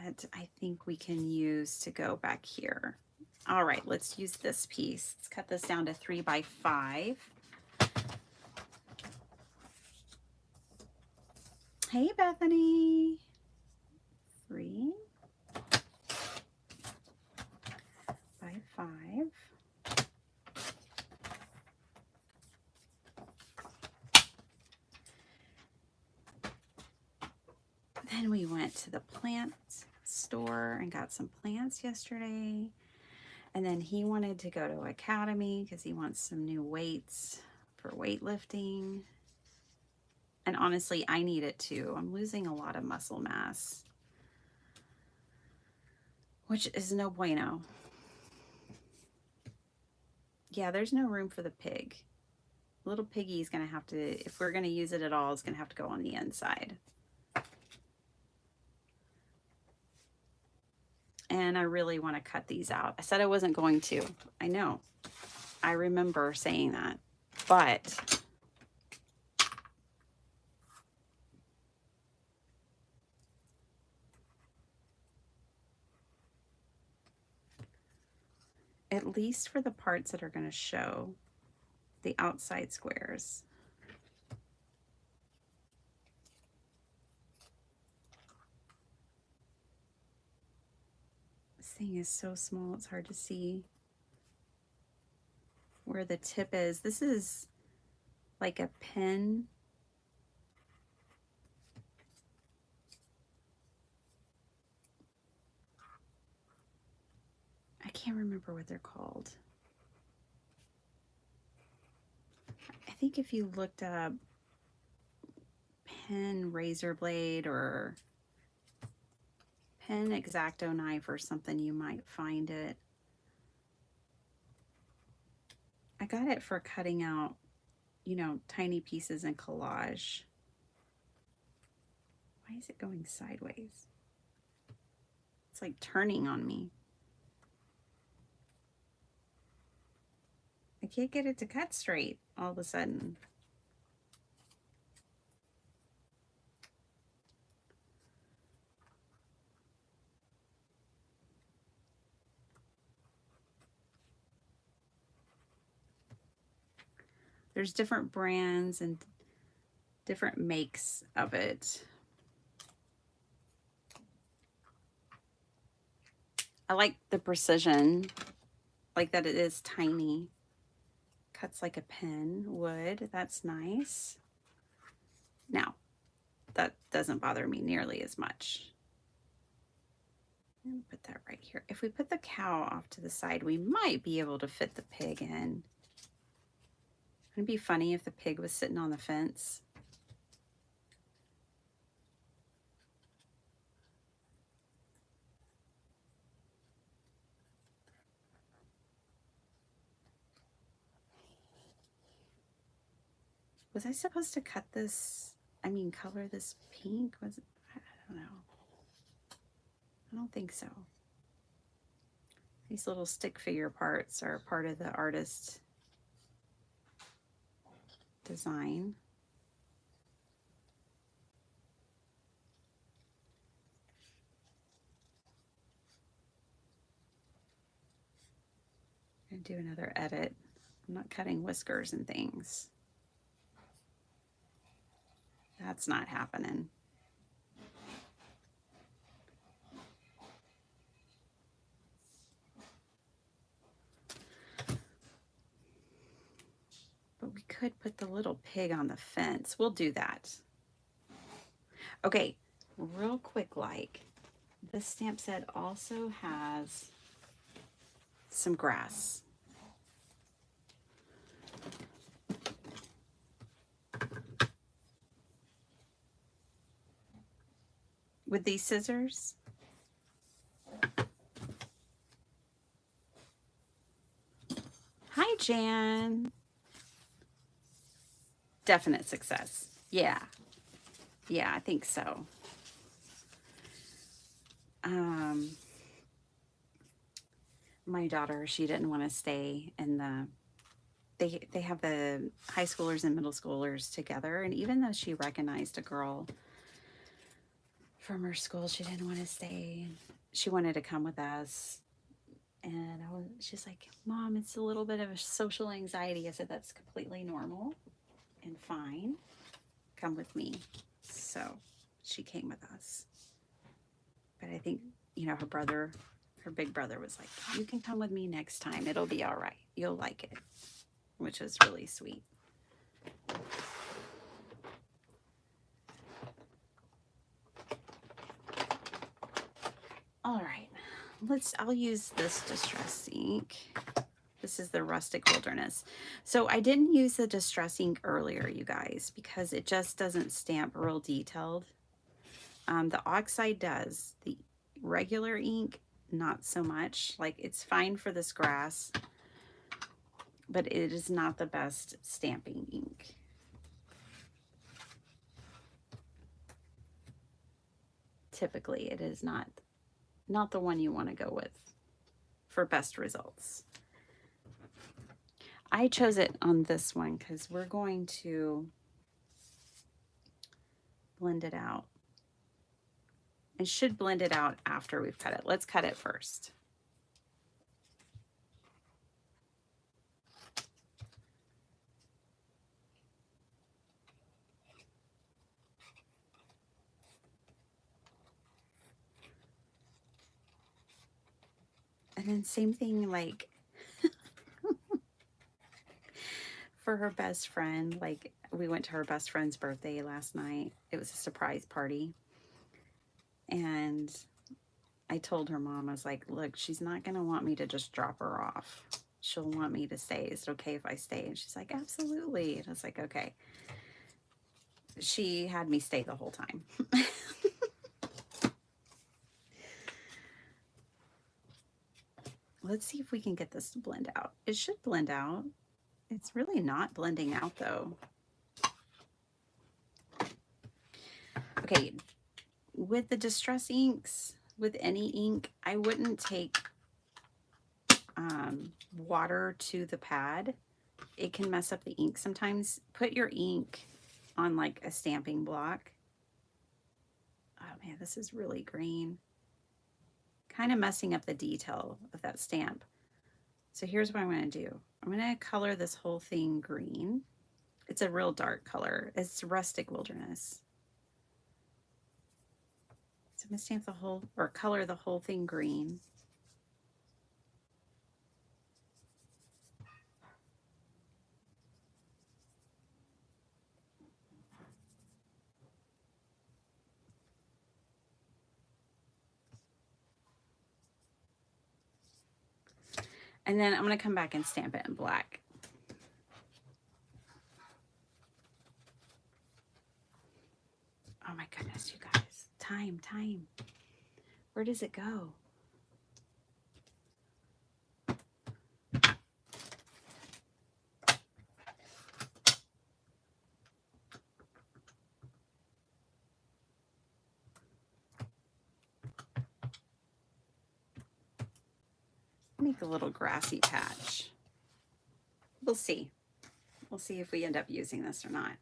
that I think we can use to go back here. All right, let's use this piece. Let's cut this down to 3 by 5. Hey, Bethany. 3 by 5. Then we went to the plant store and got some plants yesterday. And then he wanted to go to Academy because he wants some new weights for weightlifting. And honestly, I need it too. I'm losing a lot of muscle mass, which is no bueno. Yeah, there's no room for the pig. Little piggy is going to have to, if we're going to use it at all, it's going to have to go on the inside. And I really want to cut these out. I said I wasn't going to. I know. I remember saying that. But at least for the parts that are going to show the outside squares. This thing is so small, it's hard to see where the tip is. This is like a pin. I can't remember what they're called. I think if you looked up pen razor blade or pen X-Acto knife or something, you might find it. I got it for cutting out, you know, tiny pieces in collage. Why is it going sideways? It's like turning on me. I can't get it to cut straight all of a sudden. There's different brands and different makes of it. I like the precision, like that it is tiny. Cuts like a pen would. That's nice. Now, that doesn't bother me nearly as much. Put that right here. If we put the cow off to the side, we might be able to fit the pig in. It'd be funny if the pig was sitting on the fence. Was I supposed to cut this, I mean, color this pink? Was it, I don't know. I don't think so. These little stick figure parts are part of the artist design. I'm gonna do another edit. I'm not cutting whiskers and things. That's not happening. But we could put the little pig on the fence. We'll do that. Okay, real quick, like, this stamp set also has some grass. With these scissors, hi Jan. Definite success. Yeah, I think so. My daughter, she didn't want to stay in the, they have the high schoolers and middle schoolers together, and even though she recognized a girl from her school, she didn't want to stay. She wanted to come with us, and she's like, Mom, it's a little bit of a social anxiety. I said, that's completely normal and fine. Come with me. So she came with us. But I think, you know, her big brother was like, you can come with me next time. It'll be all right. You'll like it, which was really sweet. All right, I'll use this distress ink. This is the Rustic Wilderness. So I didn't use the distress ink earlier, you guys, because it just doesn't stamp real detailed. The oxide does. The regular ink, not so much. Like, it's fine for this grass, but it is not the best stamping ink. Typically, it is not the one you want to go with for best results. I chose it on this one because we're going to blend it out. And should blend it out after we've cut it. Let's cut it first. And then same thing, like, for her best friend, like, we went to her best friend's birthday last night. It was a surprise party. And I told her mom, I was like, look, she's not going to want me to just drop her off. She'll want me to stay. Is it okay if I stay? And she's like, absolutely. And I was like, okay. she had me stay the whole time. Let's see if we can get this to blend out. It should blend out. It's really not blending out though. Okay, with the distress inks, with any ink, I wouldn't take water to the pad. It can mess up the ink sometimes. Put your ink on like a stamping block. Oh man, this is really green. Kind of messing up the detail of that stamp. So here's what I'm going to do. I'm going to color this whole thing green. It's a real dark color. It's Rustic Wilderness. So I'm going to stamp the whole, or color the whole thing green. And then I'm going to come back and stamp it in black. Oh my goodness, you guys. Time. Where does it go? Make a little grassy patch. We'll see. We'll see if we end up using this or not.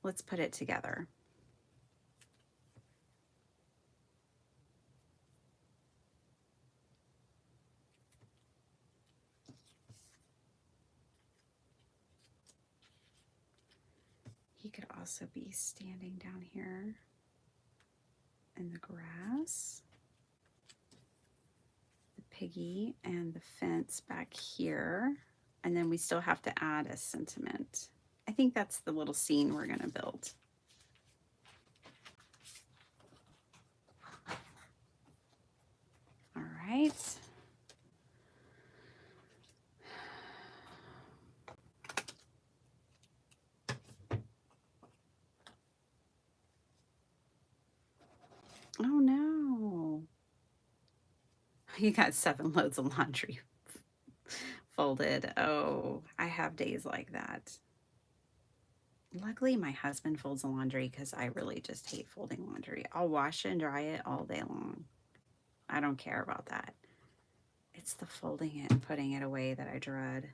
Let's put it together. He could also be standing down here in the grass. The piggy and the fence back here. And then we still have to add a sentiment. I think that's the little scene we're going to build. All right. Oh no. You got 7 loads of laundry folded. Oh, I have days like that. Luckily, my husband folds the laundry because I really just hate folding laundry. I'll wash and dry it all day long. I don't care about that. It's the folding it and putting it away that I dread.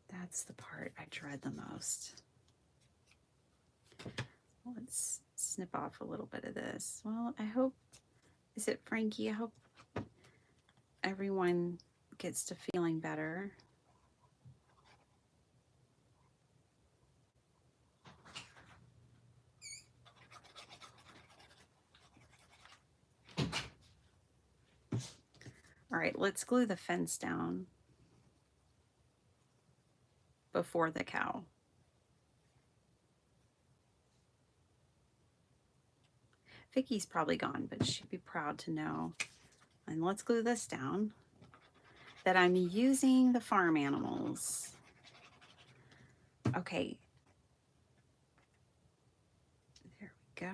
That's the part I dread the most. Let's snip off a little bit of this. Well, I hope, is it Frankie? I hope everyone gets to feeling better. All right, let's glue the fence down before the cow. Vicky's probably gone, but she'd be proud to know. And let's glue this down, that I'm using the farm animals. Okay. There we go.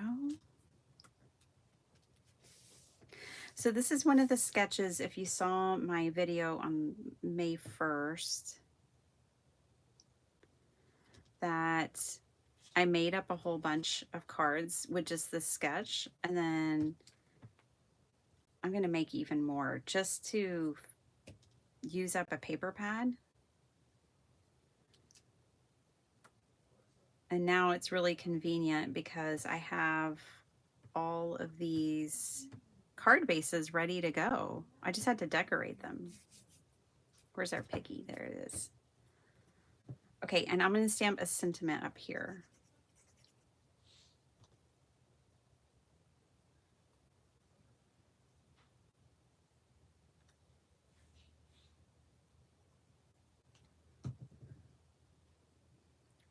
So this is one of the sketches, if you saw my video on May 1st, that I made up a whole bunch of cards with just this sketch, and then I'm going to make even more just to use up a paper pad. And now it's really convenient because I have all of these card bases ready to go. I just had to decorate them. Where's our piggy? There it is. Okay, and I'm going to stamp a sentiment up here.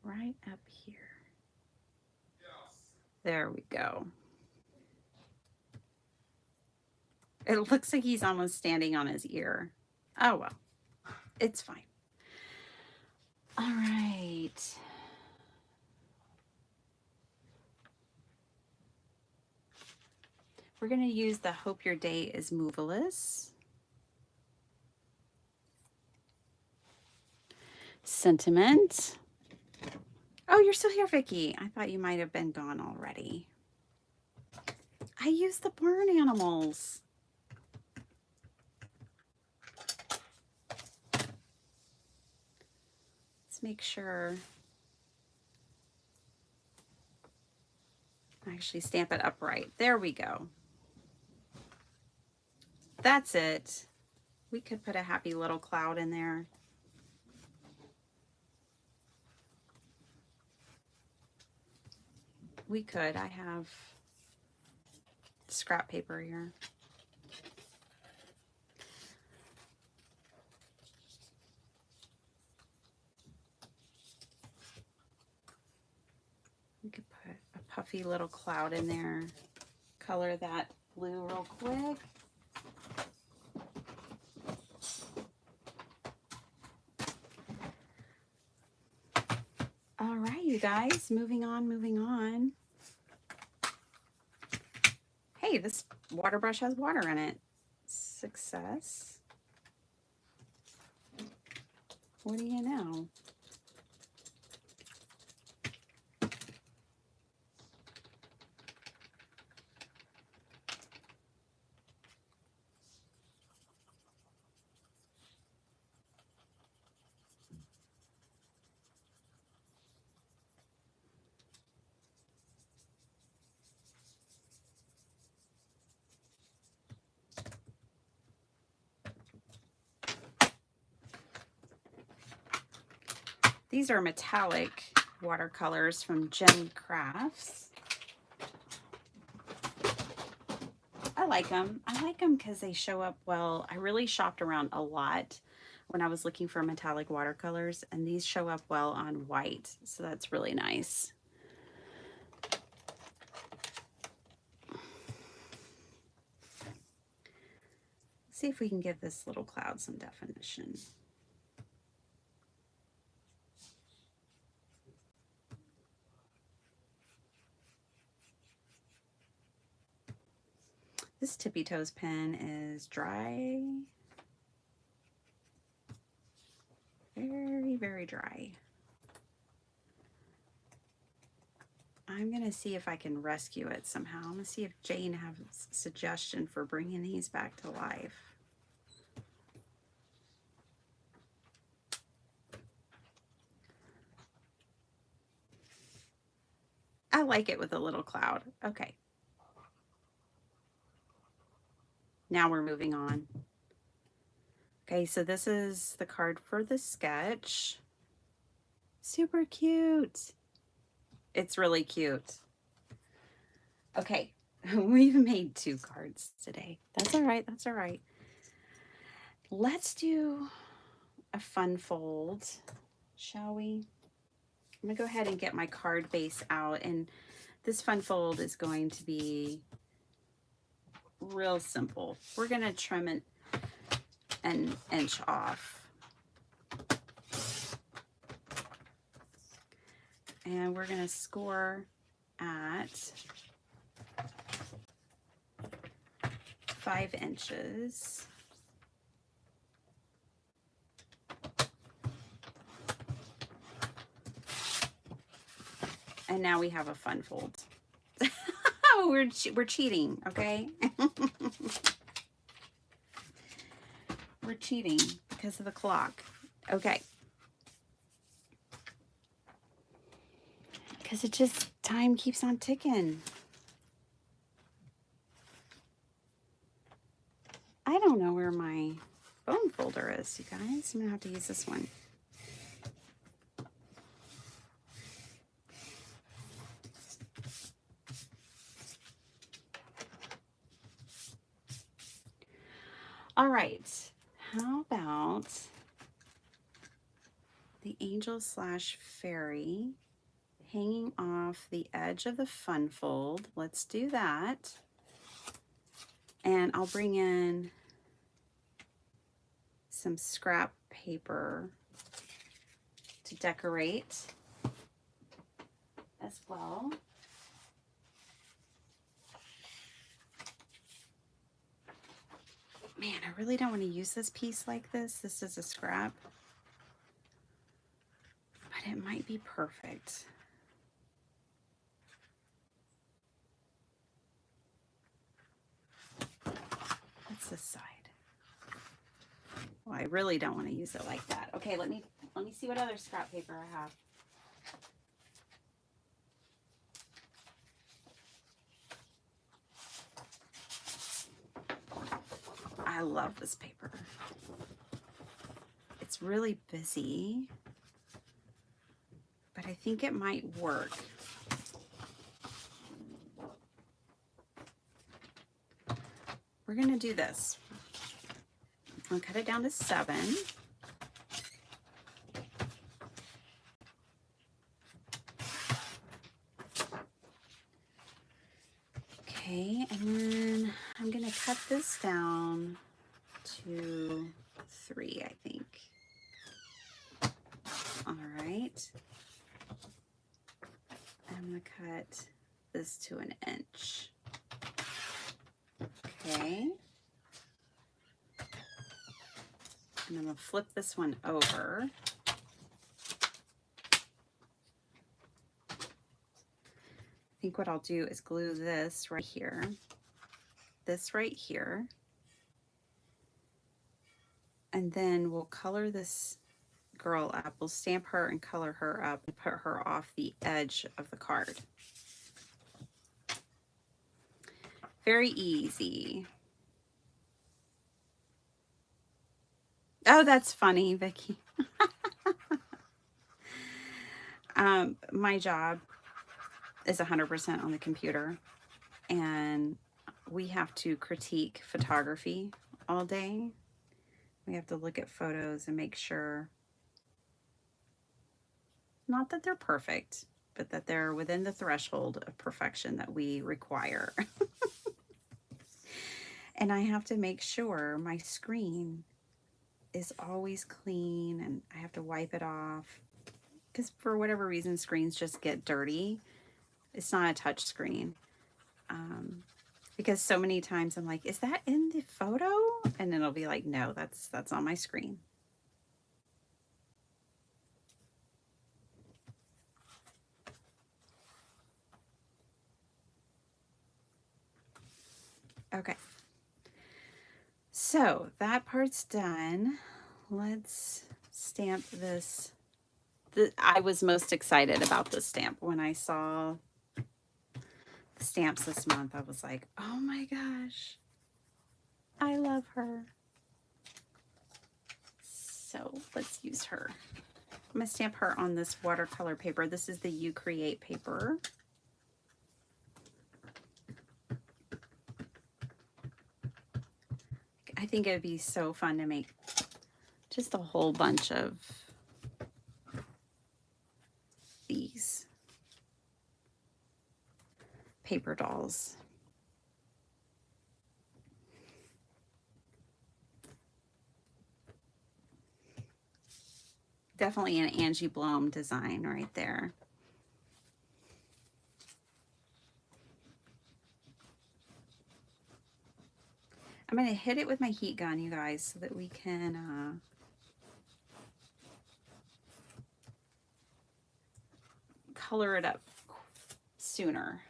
Right up here. There we go. It looks like he's almost standing on his ear. Oh, well, it's fine. All right. We're going to use the Hope Your Day is Moveless. Sentiment. Oh, you're still here, Vicki. I thought you might have been gone already. I used the barn animals. Let's make sure. Actually stamp it upright. There we go. That's it. We could put a happy little cloud in there. We could. I have scrap paper here. We could put a puffy little cloud in there. Color that blue real quick. All right, you guys, moving on, moving on. Hey, this water brush has water in it. Success. What do you know? These are metallic watercolors from Jen Crafts. I like them. I like them because they show up well. I really shopped around a lot when I was looking for metallic watercolors, and these show up well on white, so that's really nice. See if we can give this little cloud some definition. This Tippy Toes pen is dry. Very, very dry. I'm going to see if I can rescue it somehow. I'm going to see if Jane has a suggestion for bringing these back to life. I like it with a little cloud. Okay. Now we're moving on. Okay, so this is the card for the sketch. Super cute. It's really cute. Okay, we've made 2 cards today. That's all right, that's all right. Let's do a fun fold, shall we? I'm gonna go ahead and get my card base out, and this fun fold is going to be real simple. We're gonna trim it an inch off. And we're gonna score at 5 inches. And now we have a fun fold. we're cheating, okay? We're cheating because of the clock. Okay. Because it just, time keeps on ticking. I don't know where my bone folder is, you guys. I'm going to have to use this one. All right. How about the angel slash fairy hanging off the edge of the fun fold? Let's do that. And I'll bring in some scrap paper to decorate as well. Man, I really don't want to use this piece like this. This is a scrap, but it might be perfect. What's this side? Oh, I really don't want to use it like that. Okay, let me see what other scrap paper I have. I love this paper. It's really busy, but I think it might work. We're gonna do this. I'll cut it down to 7. Okay, and then I'm gonna cut this down to 3, I think. All right. I'm gonna cut this to 1 inch. Okay. And I'm gonna flip this one over. I think what I'll do is glue this right here, and then we'll color this girl up. We'll stamp her and color her up and put her off the edge of the card. Very easy. Oh, that's funny, Vicki. My job is 100% on the computer, and we have to critique photography all day. We have to look at photos and make sure, not that they're perfect, but that they're within the threshold of perfection that we require. And I have to make sure my screen is always clean, and I have to wipe it off because for whatever reason screens just get dirty. It's not a touch screen. Because so many times I'm like, is that in the photo? And then it'll be like, no, that's on my screen. Okay. So that part's done. Let's stamp this. I was most excited about this stamp when I saw the stamps this month. I was like, oh my gosh, I love her. So let's use her. I'm gonna stamp her on this watercolor paper. This is the You Create paper. I think it'd be so fun to make just a whole bunch of these paper dolls. Definitely an Angie Blom design right there. I'm going to hit it with my heat gun, you guys, so that we can color it up sooner.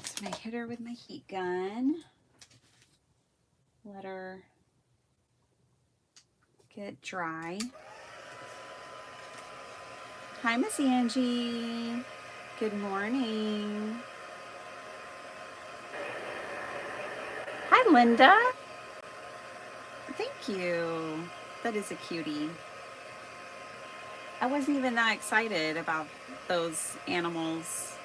So I'm going to hit her with my heat gun. Let her get dry. Hi, Miss Angie. Good morning. Hi, Linda. Thank you. That is a cutie. I wasn't even that excited about those animals,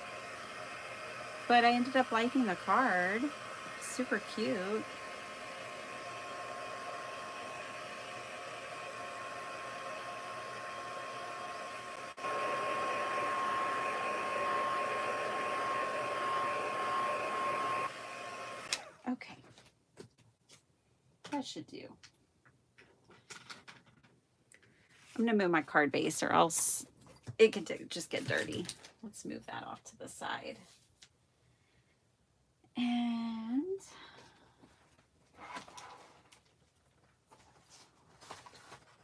but I ended up liking the card. Super cute. that should do. I'm going to move my card base or else it can just get dirty. Let's move that off to the side. And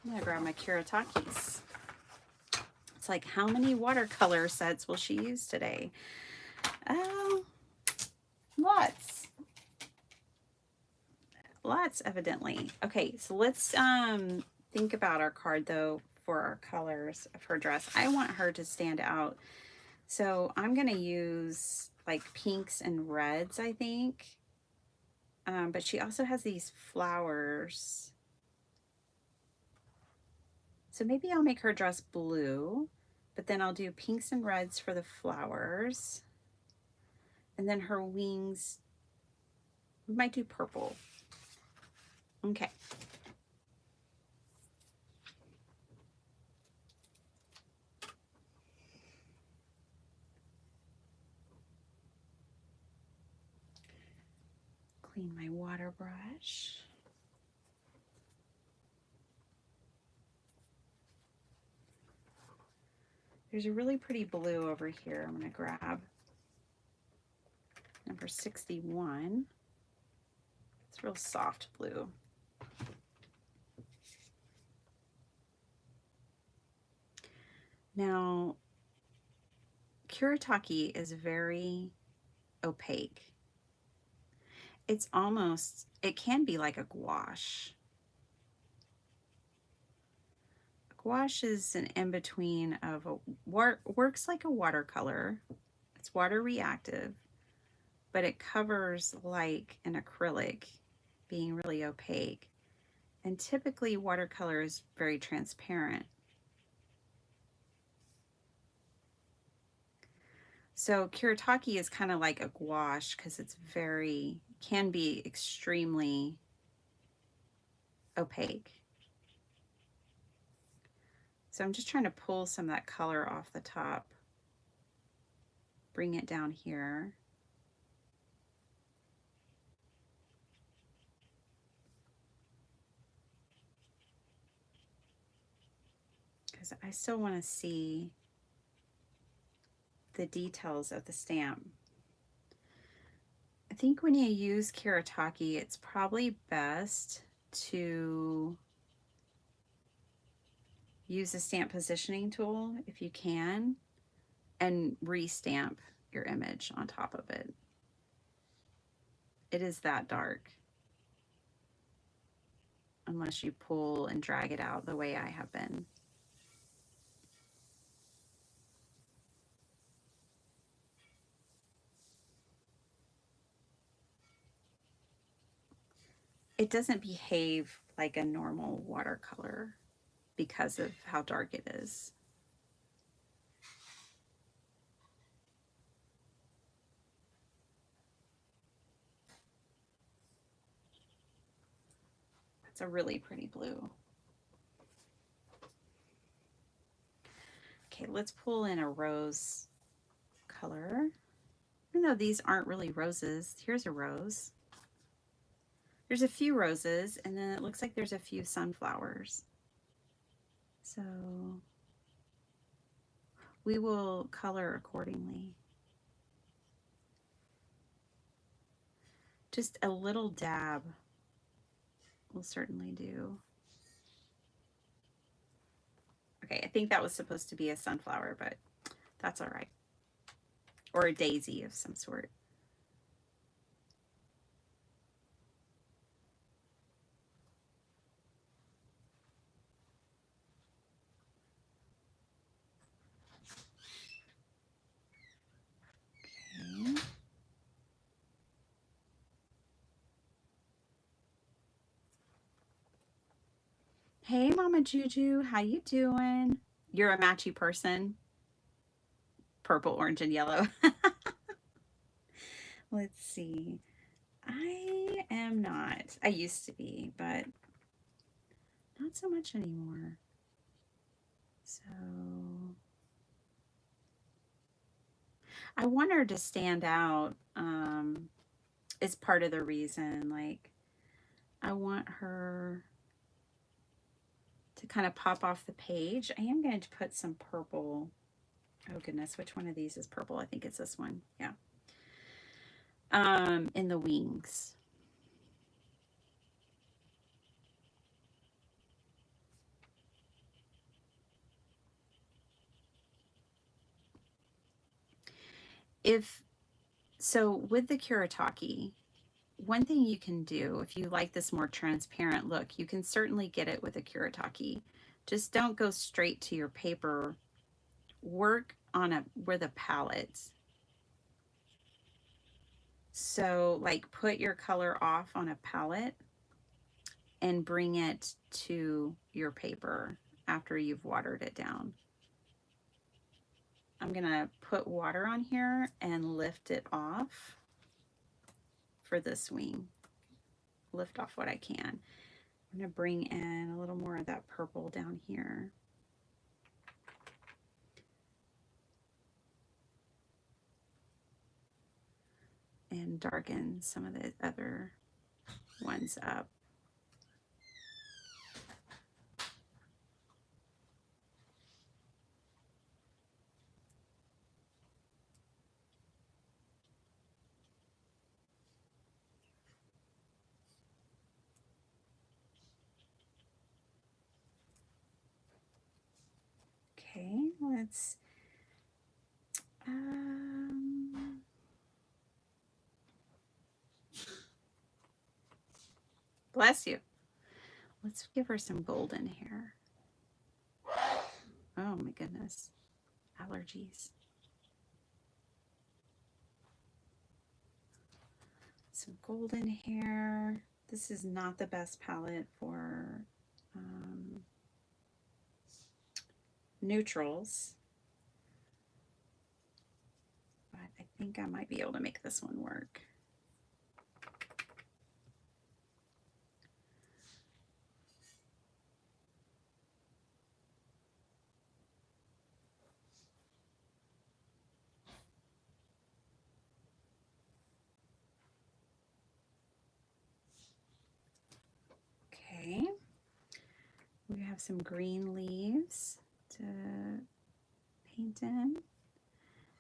I'm going to grab my Kiratakis. It's like, how many watercolor sets will she use today? Lots. Lots, evidently. Okay, so let's think about our card, though, for our colors of her dress. I want her to stand out. So I'm going to use, like, pinks and reds, I think. But she also has these flowers. So maybe I'll make her dress blue, but then I'll do pinks and reds for the flowers. And then her wings, we might do purple. Okay. Clean my water brush. There's a really pretty blue over here I'm going to grab. Number 61. It's real soft blue. Now, Kuretake is very opaque. It's almost, it can be like a gouache. Gouache is an in-between of a, works like a watercolor. It's water reactive, but it covers like an acrylic, being really opaque. And typically watercolor is very transparent. So Kuretake is kind of like a gouache because it's very, can be extremely opaque. So I'm just trying to pull some of that color off the top, bring it down here. Because I still want to see the details of the stamp. I think when you use Kuretake, it's probably best to use the stamp positioning tool if you can and restamp your image on top of it. It is that dark unless you pull and drag it out the way I have been. It doesn't behave like a normal watercolor because of how dark it is. It's a really pretty blue. Okay, let's pull in a rose color. Even though these aren't really roses, here's a rose. There's a few roses, and then it looks like there's a few sunflowers. So we will color accordingly. Just a little dab will certainly do. Okay, I think that was supposed to be a sunflower, but that's all right. Or a daisy of some sort. Okay. Hey, Mama Juju, how you doing? You're a matchy person. Purple, orange, and yellow. Let's see. I am not. I used to be, but not so much anymore. So I want her to stand out. Is part of the reason. Like, I want her to kind of pop off the page. I am going to put some purple. Oh goodness, which one of these is purple? I think it's this one. Yeah. In the wings. So with the Kuretake, one thing you can do if you like this more transparent look, you can certainly get it with a Kuretake. Just don't go straight to your paper. Work on with a palette. So like put your color off on a palette and bring it to your paper after you've watered it down. I'm gonna put water on here and lift it off for this wing. Lift off what I can. I'm gonna bring in a little more of that purple down here. And darken some of the other ones up. Okay, let's bless you. Let's give her some golden hair. Oh my goodness. Allergies. Some golden hair. This is not the best palette for neutrals, but I think I might be able to make this one work. Okay, we have some green leaves to paint in.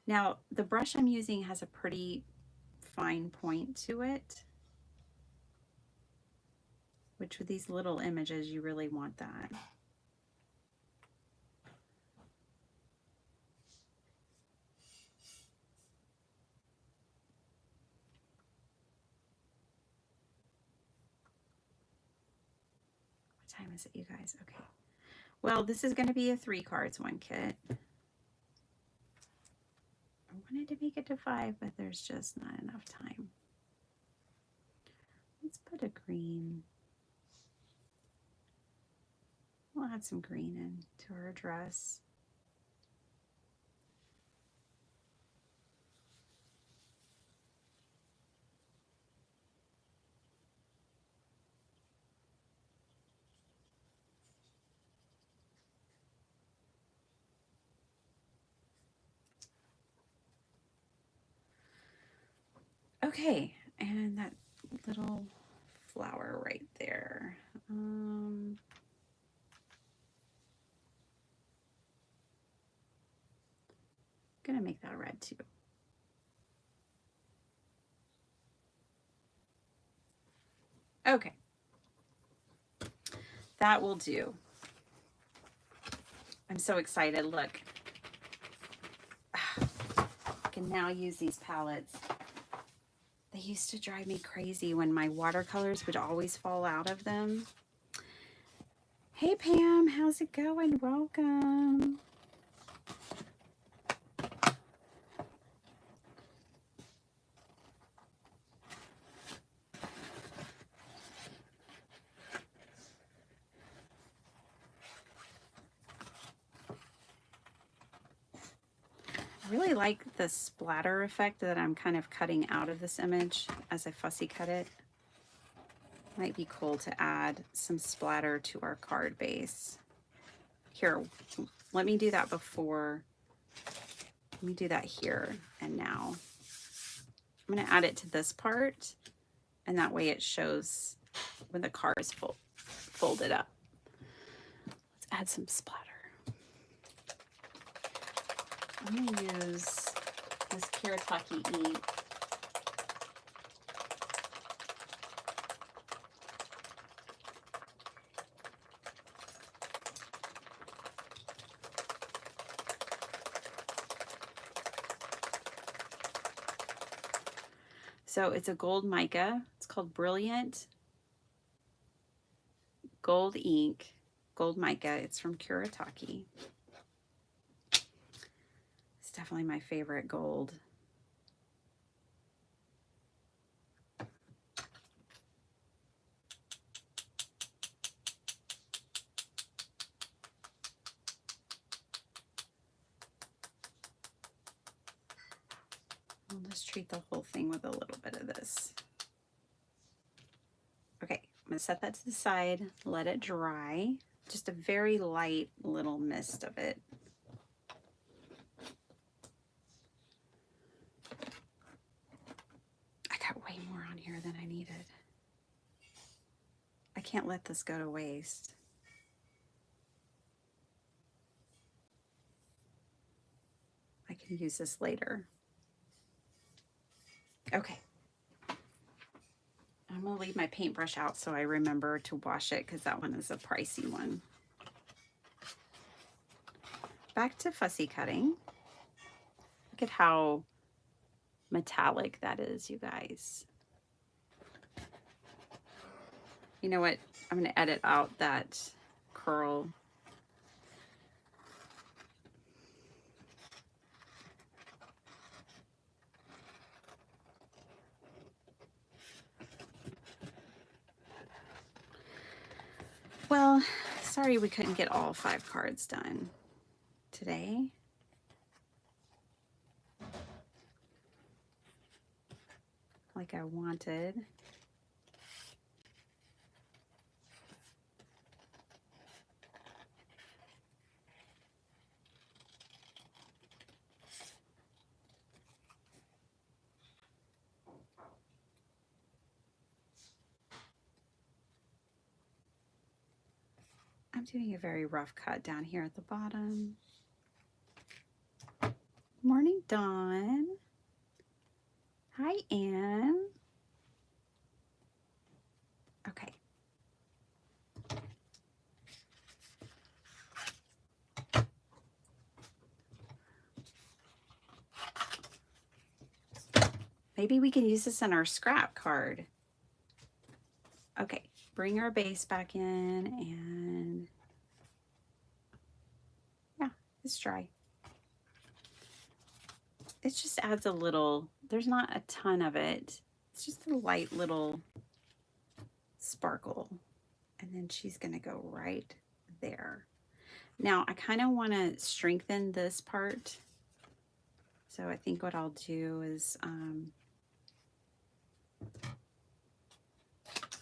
Now, the brush I'm using has a pretty fine point to it, which with these little images, you really want that. What time is it, you guys? Okay. Well, this is going to be a 3 cards, 1 kit. I wanted to make it to 5, but there's just not enough time. Let's put a green. We'll add some green into her dress. Okay, and that little flower right there. Gonna make that red too. Okay, that will do. I'm so excited. Look, I can now use these palettes. They used to drive me crazy when my watercolors would always fall out of them. Hey Pam, how's it going? Welcome. I really like the splatter effect that I'm kind of cutting out of this image as I fussy cut it. Might be cool to add some splatter to our card base. Here, let me do that before. Let me do that here and now. I'm going to add it to this part, and that way it shows when the car is folded up. Let's add some splatter. I'm going to use this Kiritaki ink. So it's a gold mica. It's called Brilliant Gold Ink, Gold Mica. It's from Kiritaki. It's definitely my favorite gold. I'll just treat the whole thing with a little bit of this. Okay, I'm gonna set that to the side, let it dry. Just a very light little mist of it. I got way more on here than I needed. I can't let this go to waste. I can use this later. Okay. I'm gonna leave my paintbrush out so I remember to wash it because that one is a pricey one. Back to fussy cutting. Look at how metallic that is, you guys. You know what? I'm gonna edit out that curl. Well, sorry we couldn't get all 5 cards done today. Like I wanted. I'm doing a very rough cut down here at the bottom. Morning, Dawn. Hi, Anne. Okay. Maybe we can use this in our scrap card. Okay, bring our base back in and yeah, it's dry. It just adds a little, there's not a ton of it. It's just a light little sparkle. And then she's gonna go right there. Now I kind of want to strengthen this part. So I think what I'll do is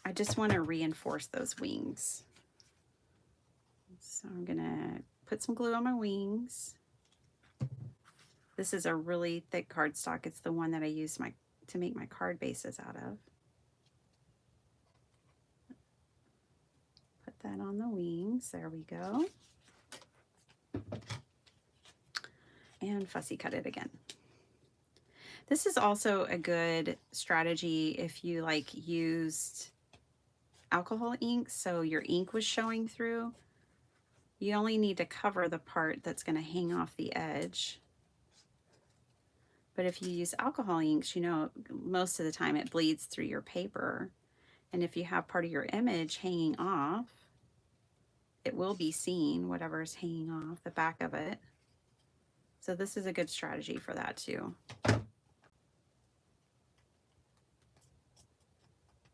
I just want to reinforce those wings. So I'm gonna put some glue on my wings. This is a really thick cardstock. It's the one that I use to make my card bases out of. Put that on the wings. There we go. And fussy cut it again. This is also a good strategy if you like used alcohol ink, so your ink was showing through. You only need to cover the part that's going to hang off the edge. But if you use alcohol inks, you know, most of the time it bleeds through your paper. And if you have part of your image hanging off, it will be seen, whatever is hanging off the back of it. So this is a good strategy for that too.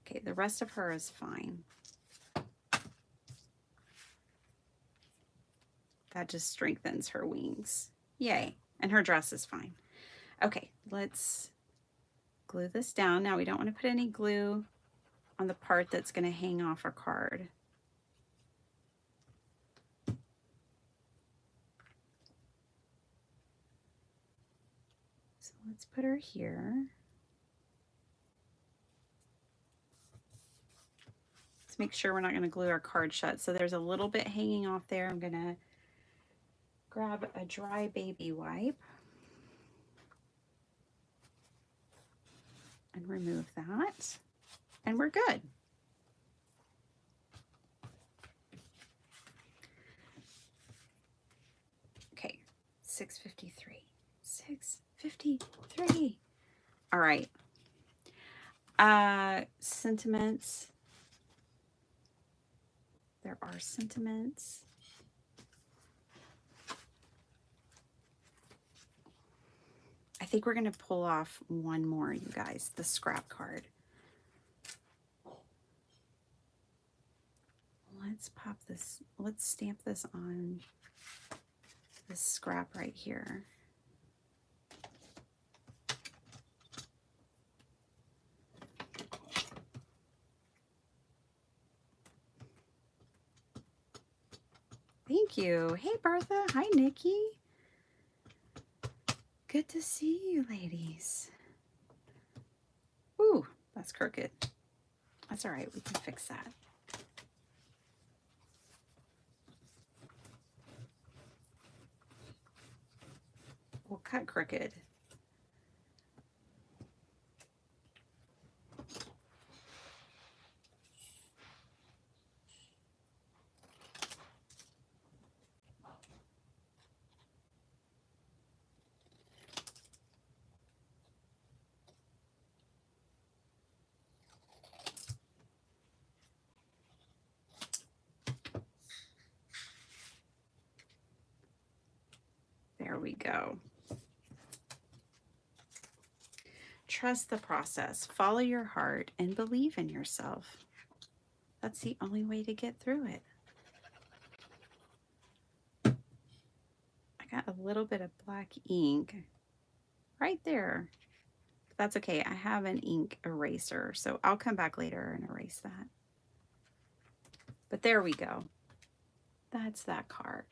Okay, the rest of her is fine. That just strengthens her wings. Yay. And her dress is fine. Okay, let's glue this down. Now we don't want to put any glue on the part that's going to hang off our card. So let's put her here. Let's make sure we're not going to glue our card shut. So there's a little bit hanging off there. I'm going to grab a dry baby wipe and remove that. And we're good. Okay, 6:53. 6:53. All right. Sentiments. There are sentiments. I think we're going to pull off one more, you guys, the scrap card. Let's pop this, let's stamp this on this scrap right here. Thank you. Hey, Bertha. Hi, Nikki. Good to see you, ladies. Ooh, that's crooked. That's all right. We can fix that. We'll cut crooked. There we go. Trust the process, follow your heart, and believe in yourself. That's the only way to get through it. I got a little bit of black ink right there. But that's okay. I have an ink eraser, so I'll come back later and erase that. But there we go. That's that card.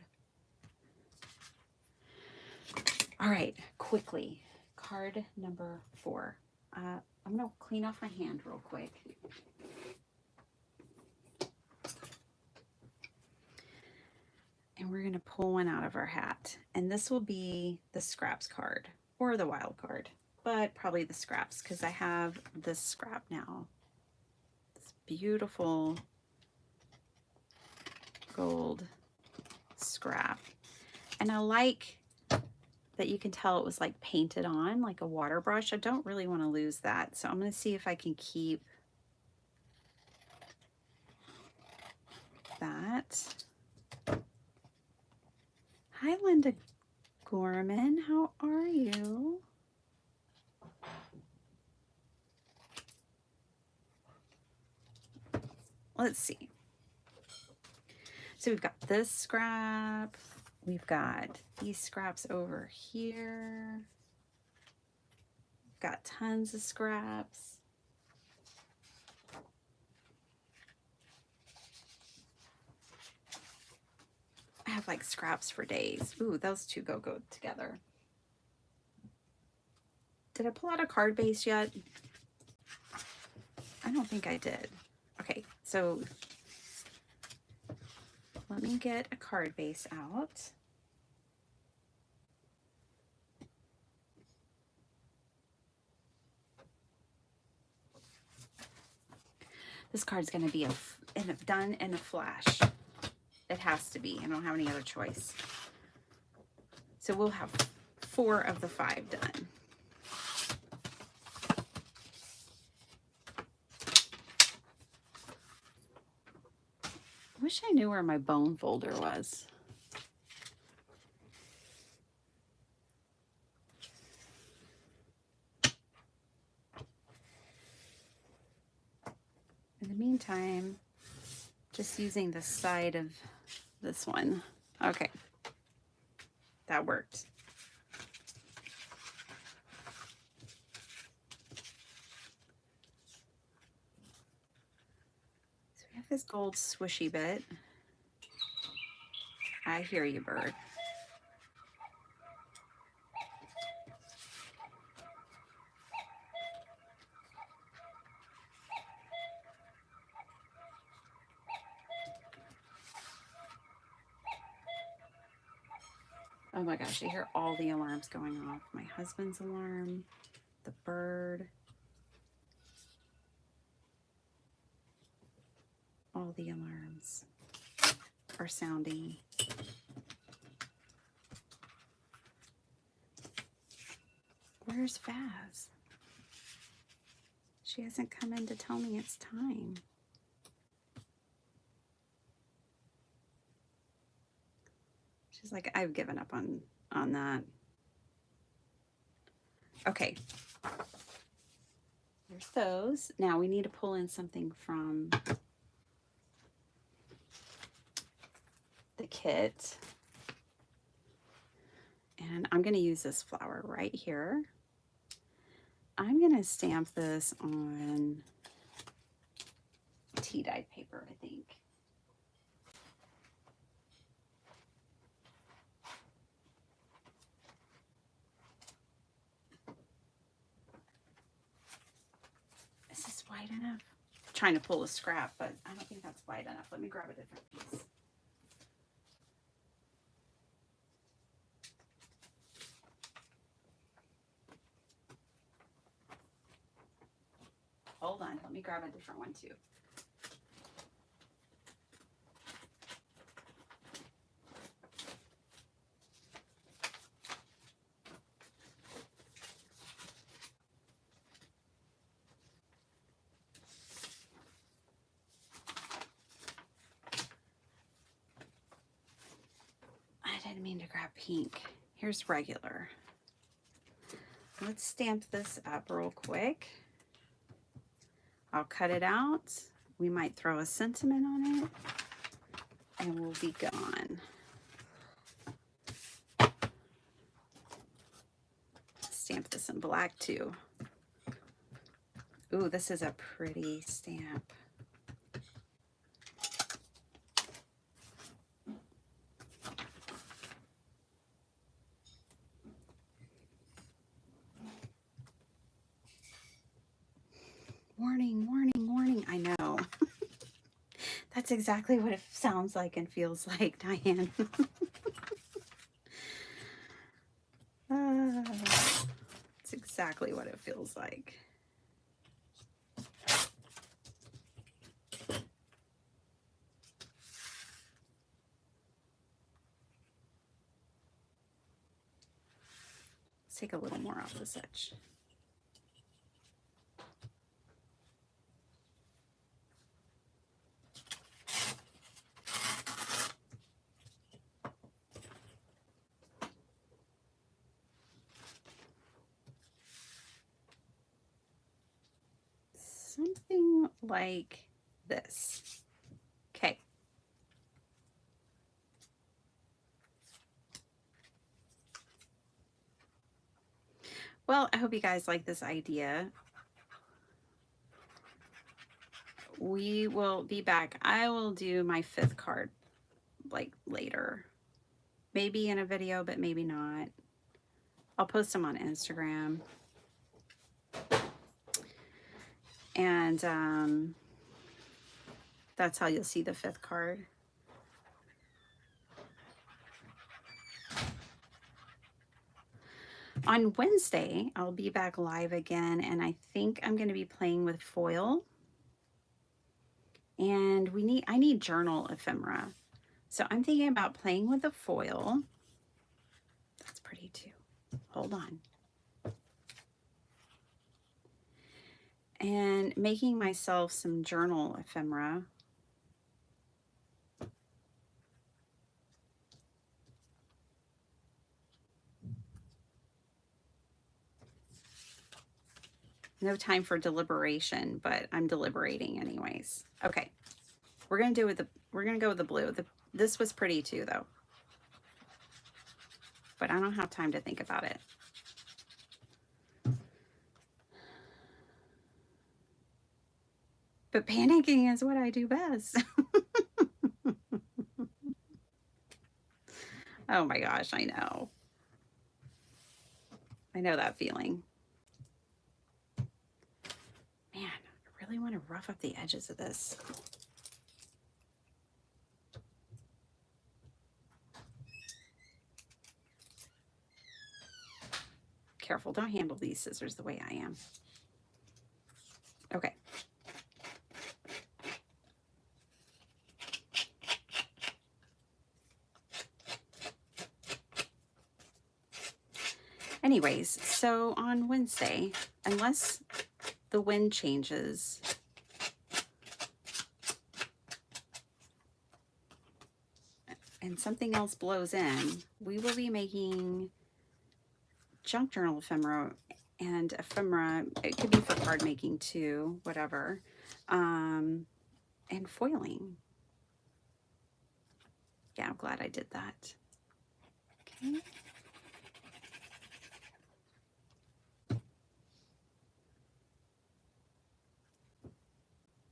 All right, quickly. Card number 4. I'm going to clean off my hand real quick. And we're going to pull one out of our hat. And this will be the scraps card or the wild card, but probably the scraps because I have this scrap now. This beautiful gold scrap. And I like that you can tell it was like painted on like a water brush. I don't really want to lose that. So I'm going to see if I can keep that. Hi, Linda Gorman. How are you? Let's see. So we've got this scrap. We've got these scraps over here. We've got tons of scraps. I have like scraps for days. Ooh, those two go together. Did I pull out a card base yet? I don't think I did. Okay, so let me get a card base out. This card's going to be done in a flash. It has to be. I don't have any other choice. So we'll have 4 of the 5 done. I wish I knew where my bone folder was. In the meantime, just using the side of this one. Okay, that worked. So we have this gold swishy bit. I hear you, bird. Oh my gosh, I hear all the alarms going off. My husband's alarm, the bird, all the alarms are sounding. Where's Faz? She hasn't come in to tell me it's time. She's like, I've given up on that. Okay. There's those. Now we need to pull in something from the kit. And I'm going to use this flower right here. I'm going to stamp this on tea dyed paper, I think. Is this wide enough? I'm trying to pull a scrap, but I don't think that's wide enough. Let me grab a different piece. Hold on, let me grab a different one too. I didn't mean to grab pink. Here's regular. Let's stamp this up real quick. I'll cut it out. We might throw a sentiment on it and we'll be gone. Stamp this in black too. Ooh, this is a pretty stamp. Warning, warning, warning. I know. That's exactly what it sounds like and feels like, Diane. It's exactly what it feels like. Let's take a little more off this edge. Something like this. Okay. Well, I hope you guys like this idea. We will be back. I will do my 5th card like later. Maybe in a video, but maybe not. I'll post them on Instagram. And that's how you'll see the 5th card. On Wednesday, I'll be back live again, and I think I'm going to be playing with foil. And I need journal ephemera. So I'm thinking about playing with the foil. That's pretty too. Hold on. And making myself some journal ephemera. No time for deliberation, but I'm deliberating anyways. Okay. We're going to go with the blue. This was pretty too though. But I don't have time to think about it. But panicking is what I do best. Oh my gosh, I know. I know that feeling. Man, I really want to rough up the edges of this. careful. Don't handle these scissors the way I am. Okay. Anyways, so on Wednesday, unless the wind changes, and something else blows in, we will be making junk journal ephemera and ephemera. It could be for card making too, whatever, and foiling. Yeah, I'm glad I did that. Okay.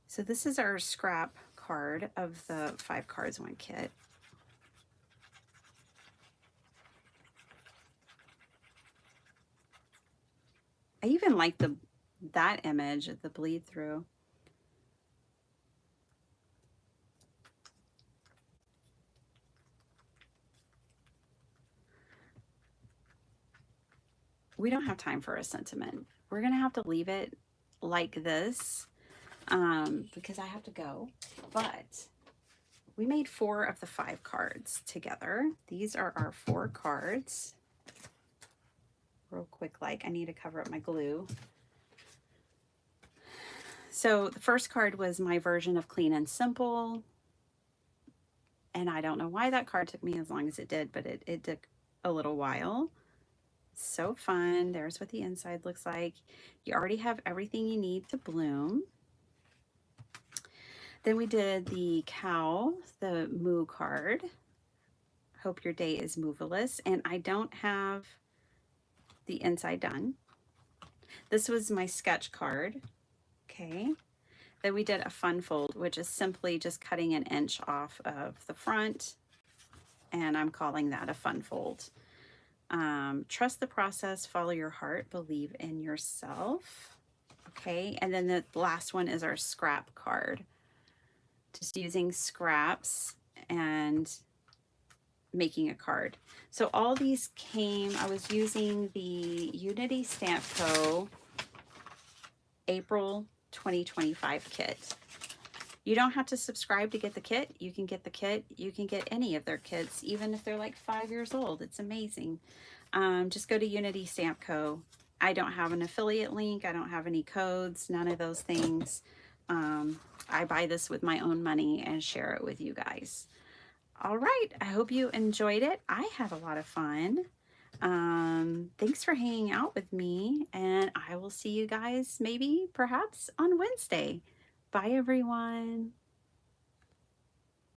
So this is our scrap card of the 5 cards 1 kit. I even like that image of the bleed through. We don't have time for a sentiment. We're gonna have to leave it like this because I have to go. But we made 4 of the 5 cards together. These are our 4 cards. Real quick, like, I need to cover up my glue. So the first card was my version of Clean and Simple. And I don't know why that card took me as long as it did, but it took a little while. So fun. There's what the inside looks like. You already have everything you need to bloom. Then we did the cow, the moo card. Hope your day is moveless. And I don't have the inside done. This was my sketch card. Okay. Then we did a fun fold, which is simply just cutting an inch off of the front. And I'm calling that a fun fold. Trust the process, follow your heart, believe in yourself. Okay. And then the last one is our scrap card. Just using scraps and making a card. So all these came, I was using the Unity Stamp Co. April 2025 kit. You don't have to subscribe to get the kit. You can get the kit. You can get any of their kits, even if they're like 5 years old. It's amazing. Just go to Unity Stamp Co. I don't have an affiliate link. I don't have any codes, none of those things. I buy this with my own money and share it with you guys. All right, I hope you enjoyed it. I had a lot of fun. Thanks for hanging out with me, and I will see you guys maybe perhaps on Wednesday. Bye, everyone.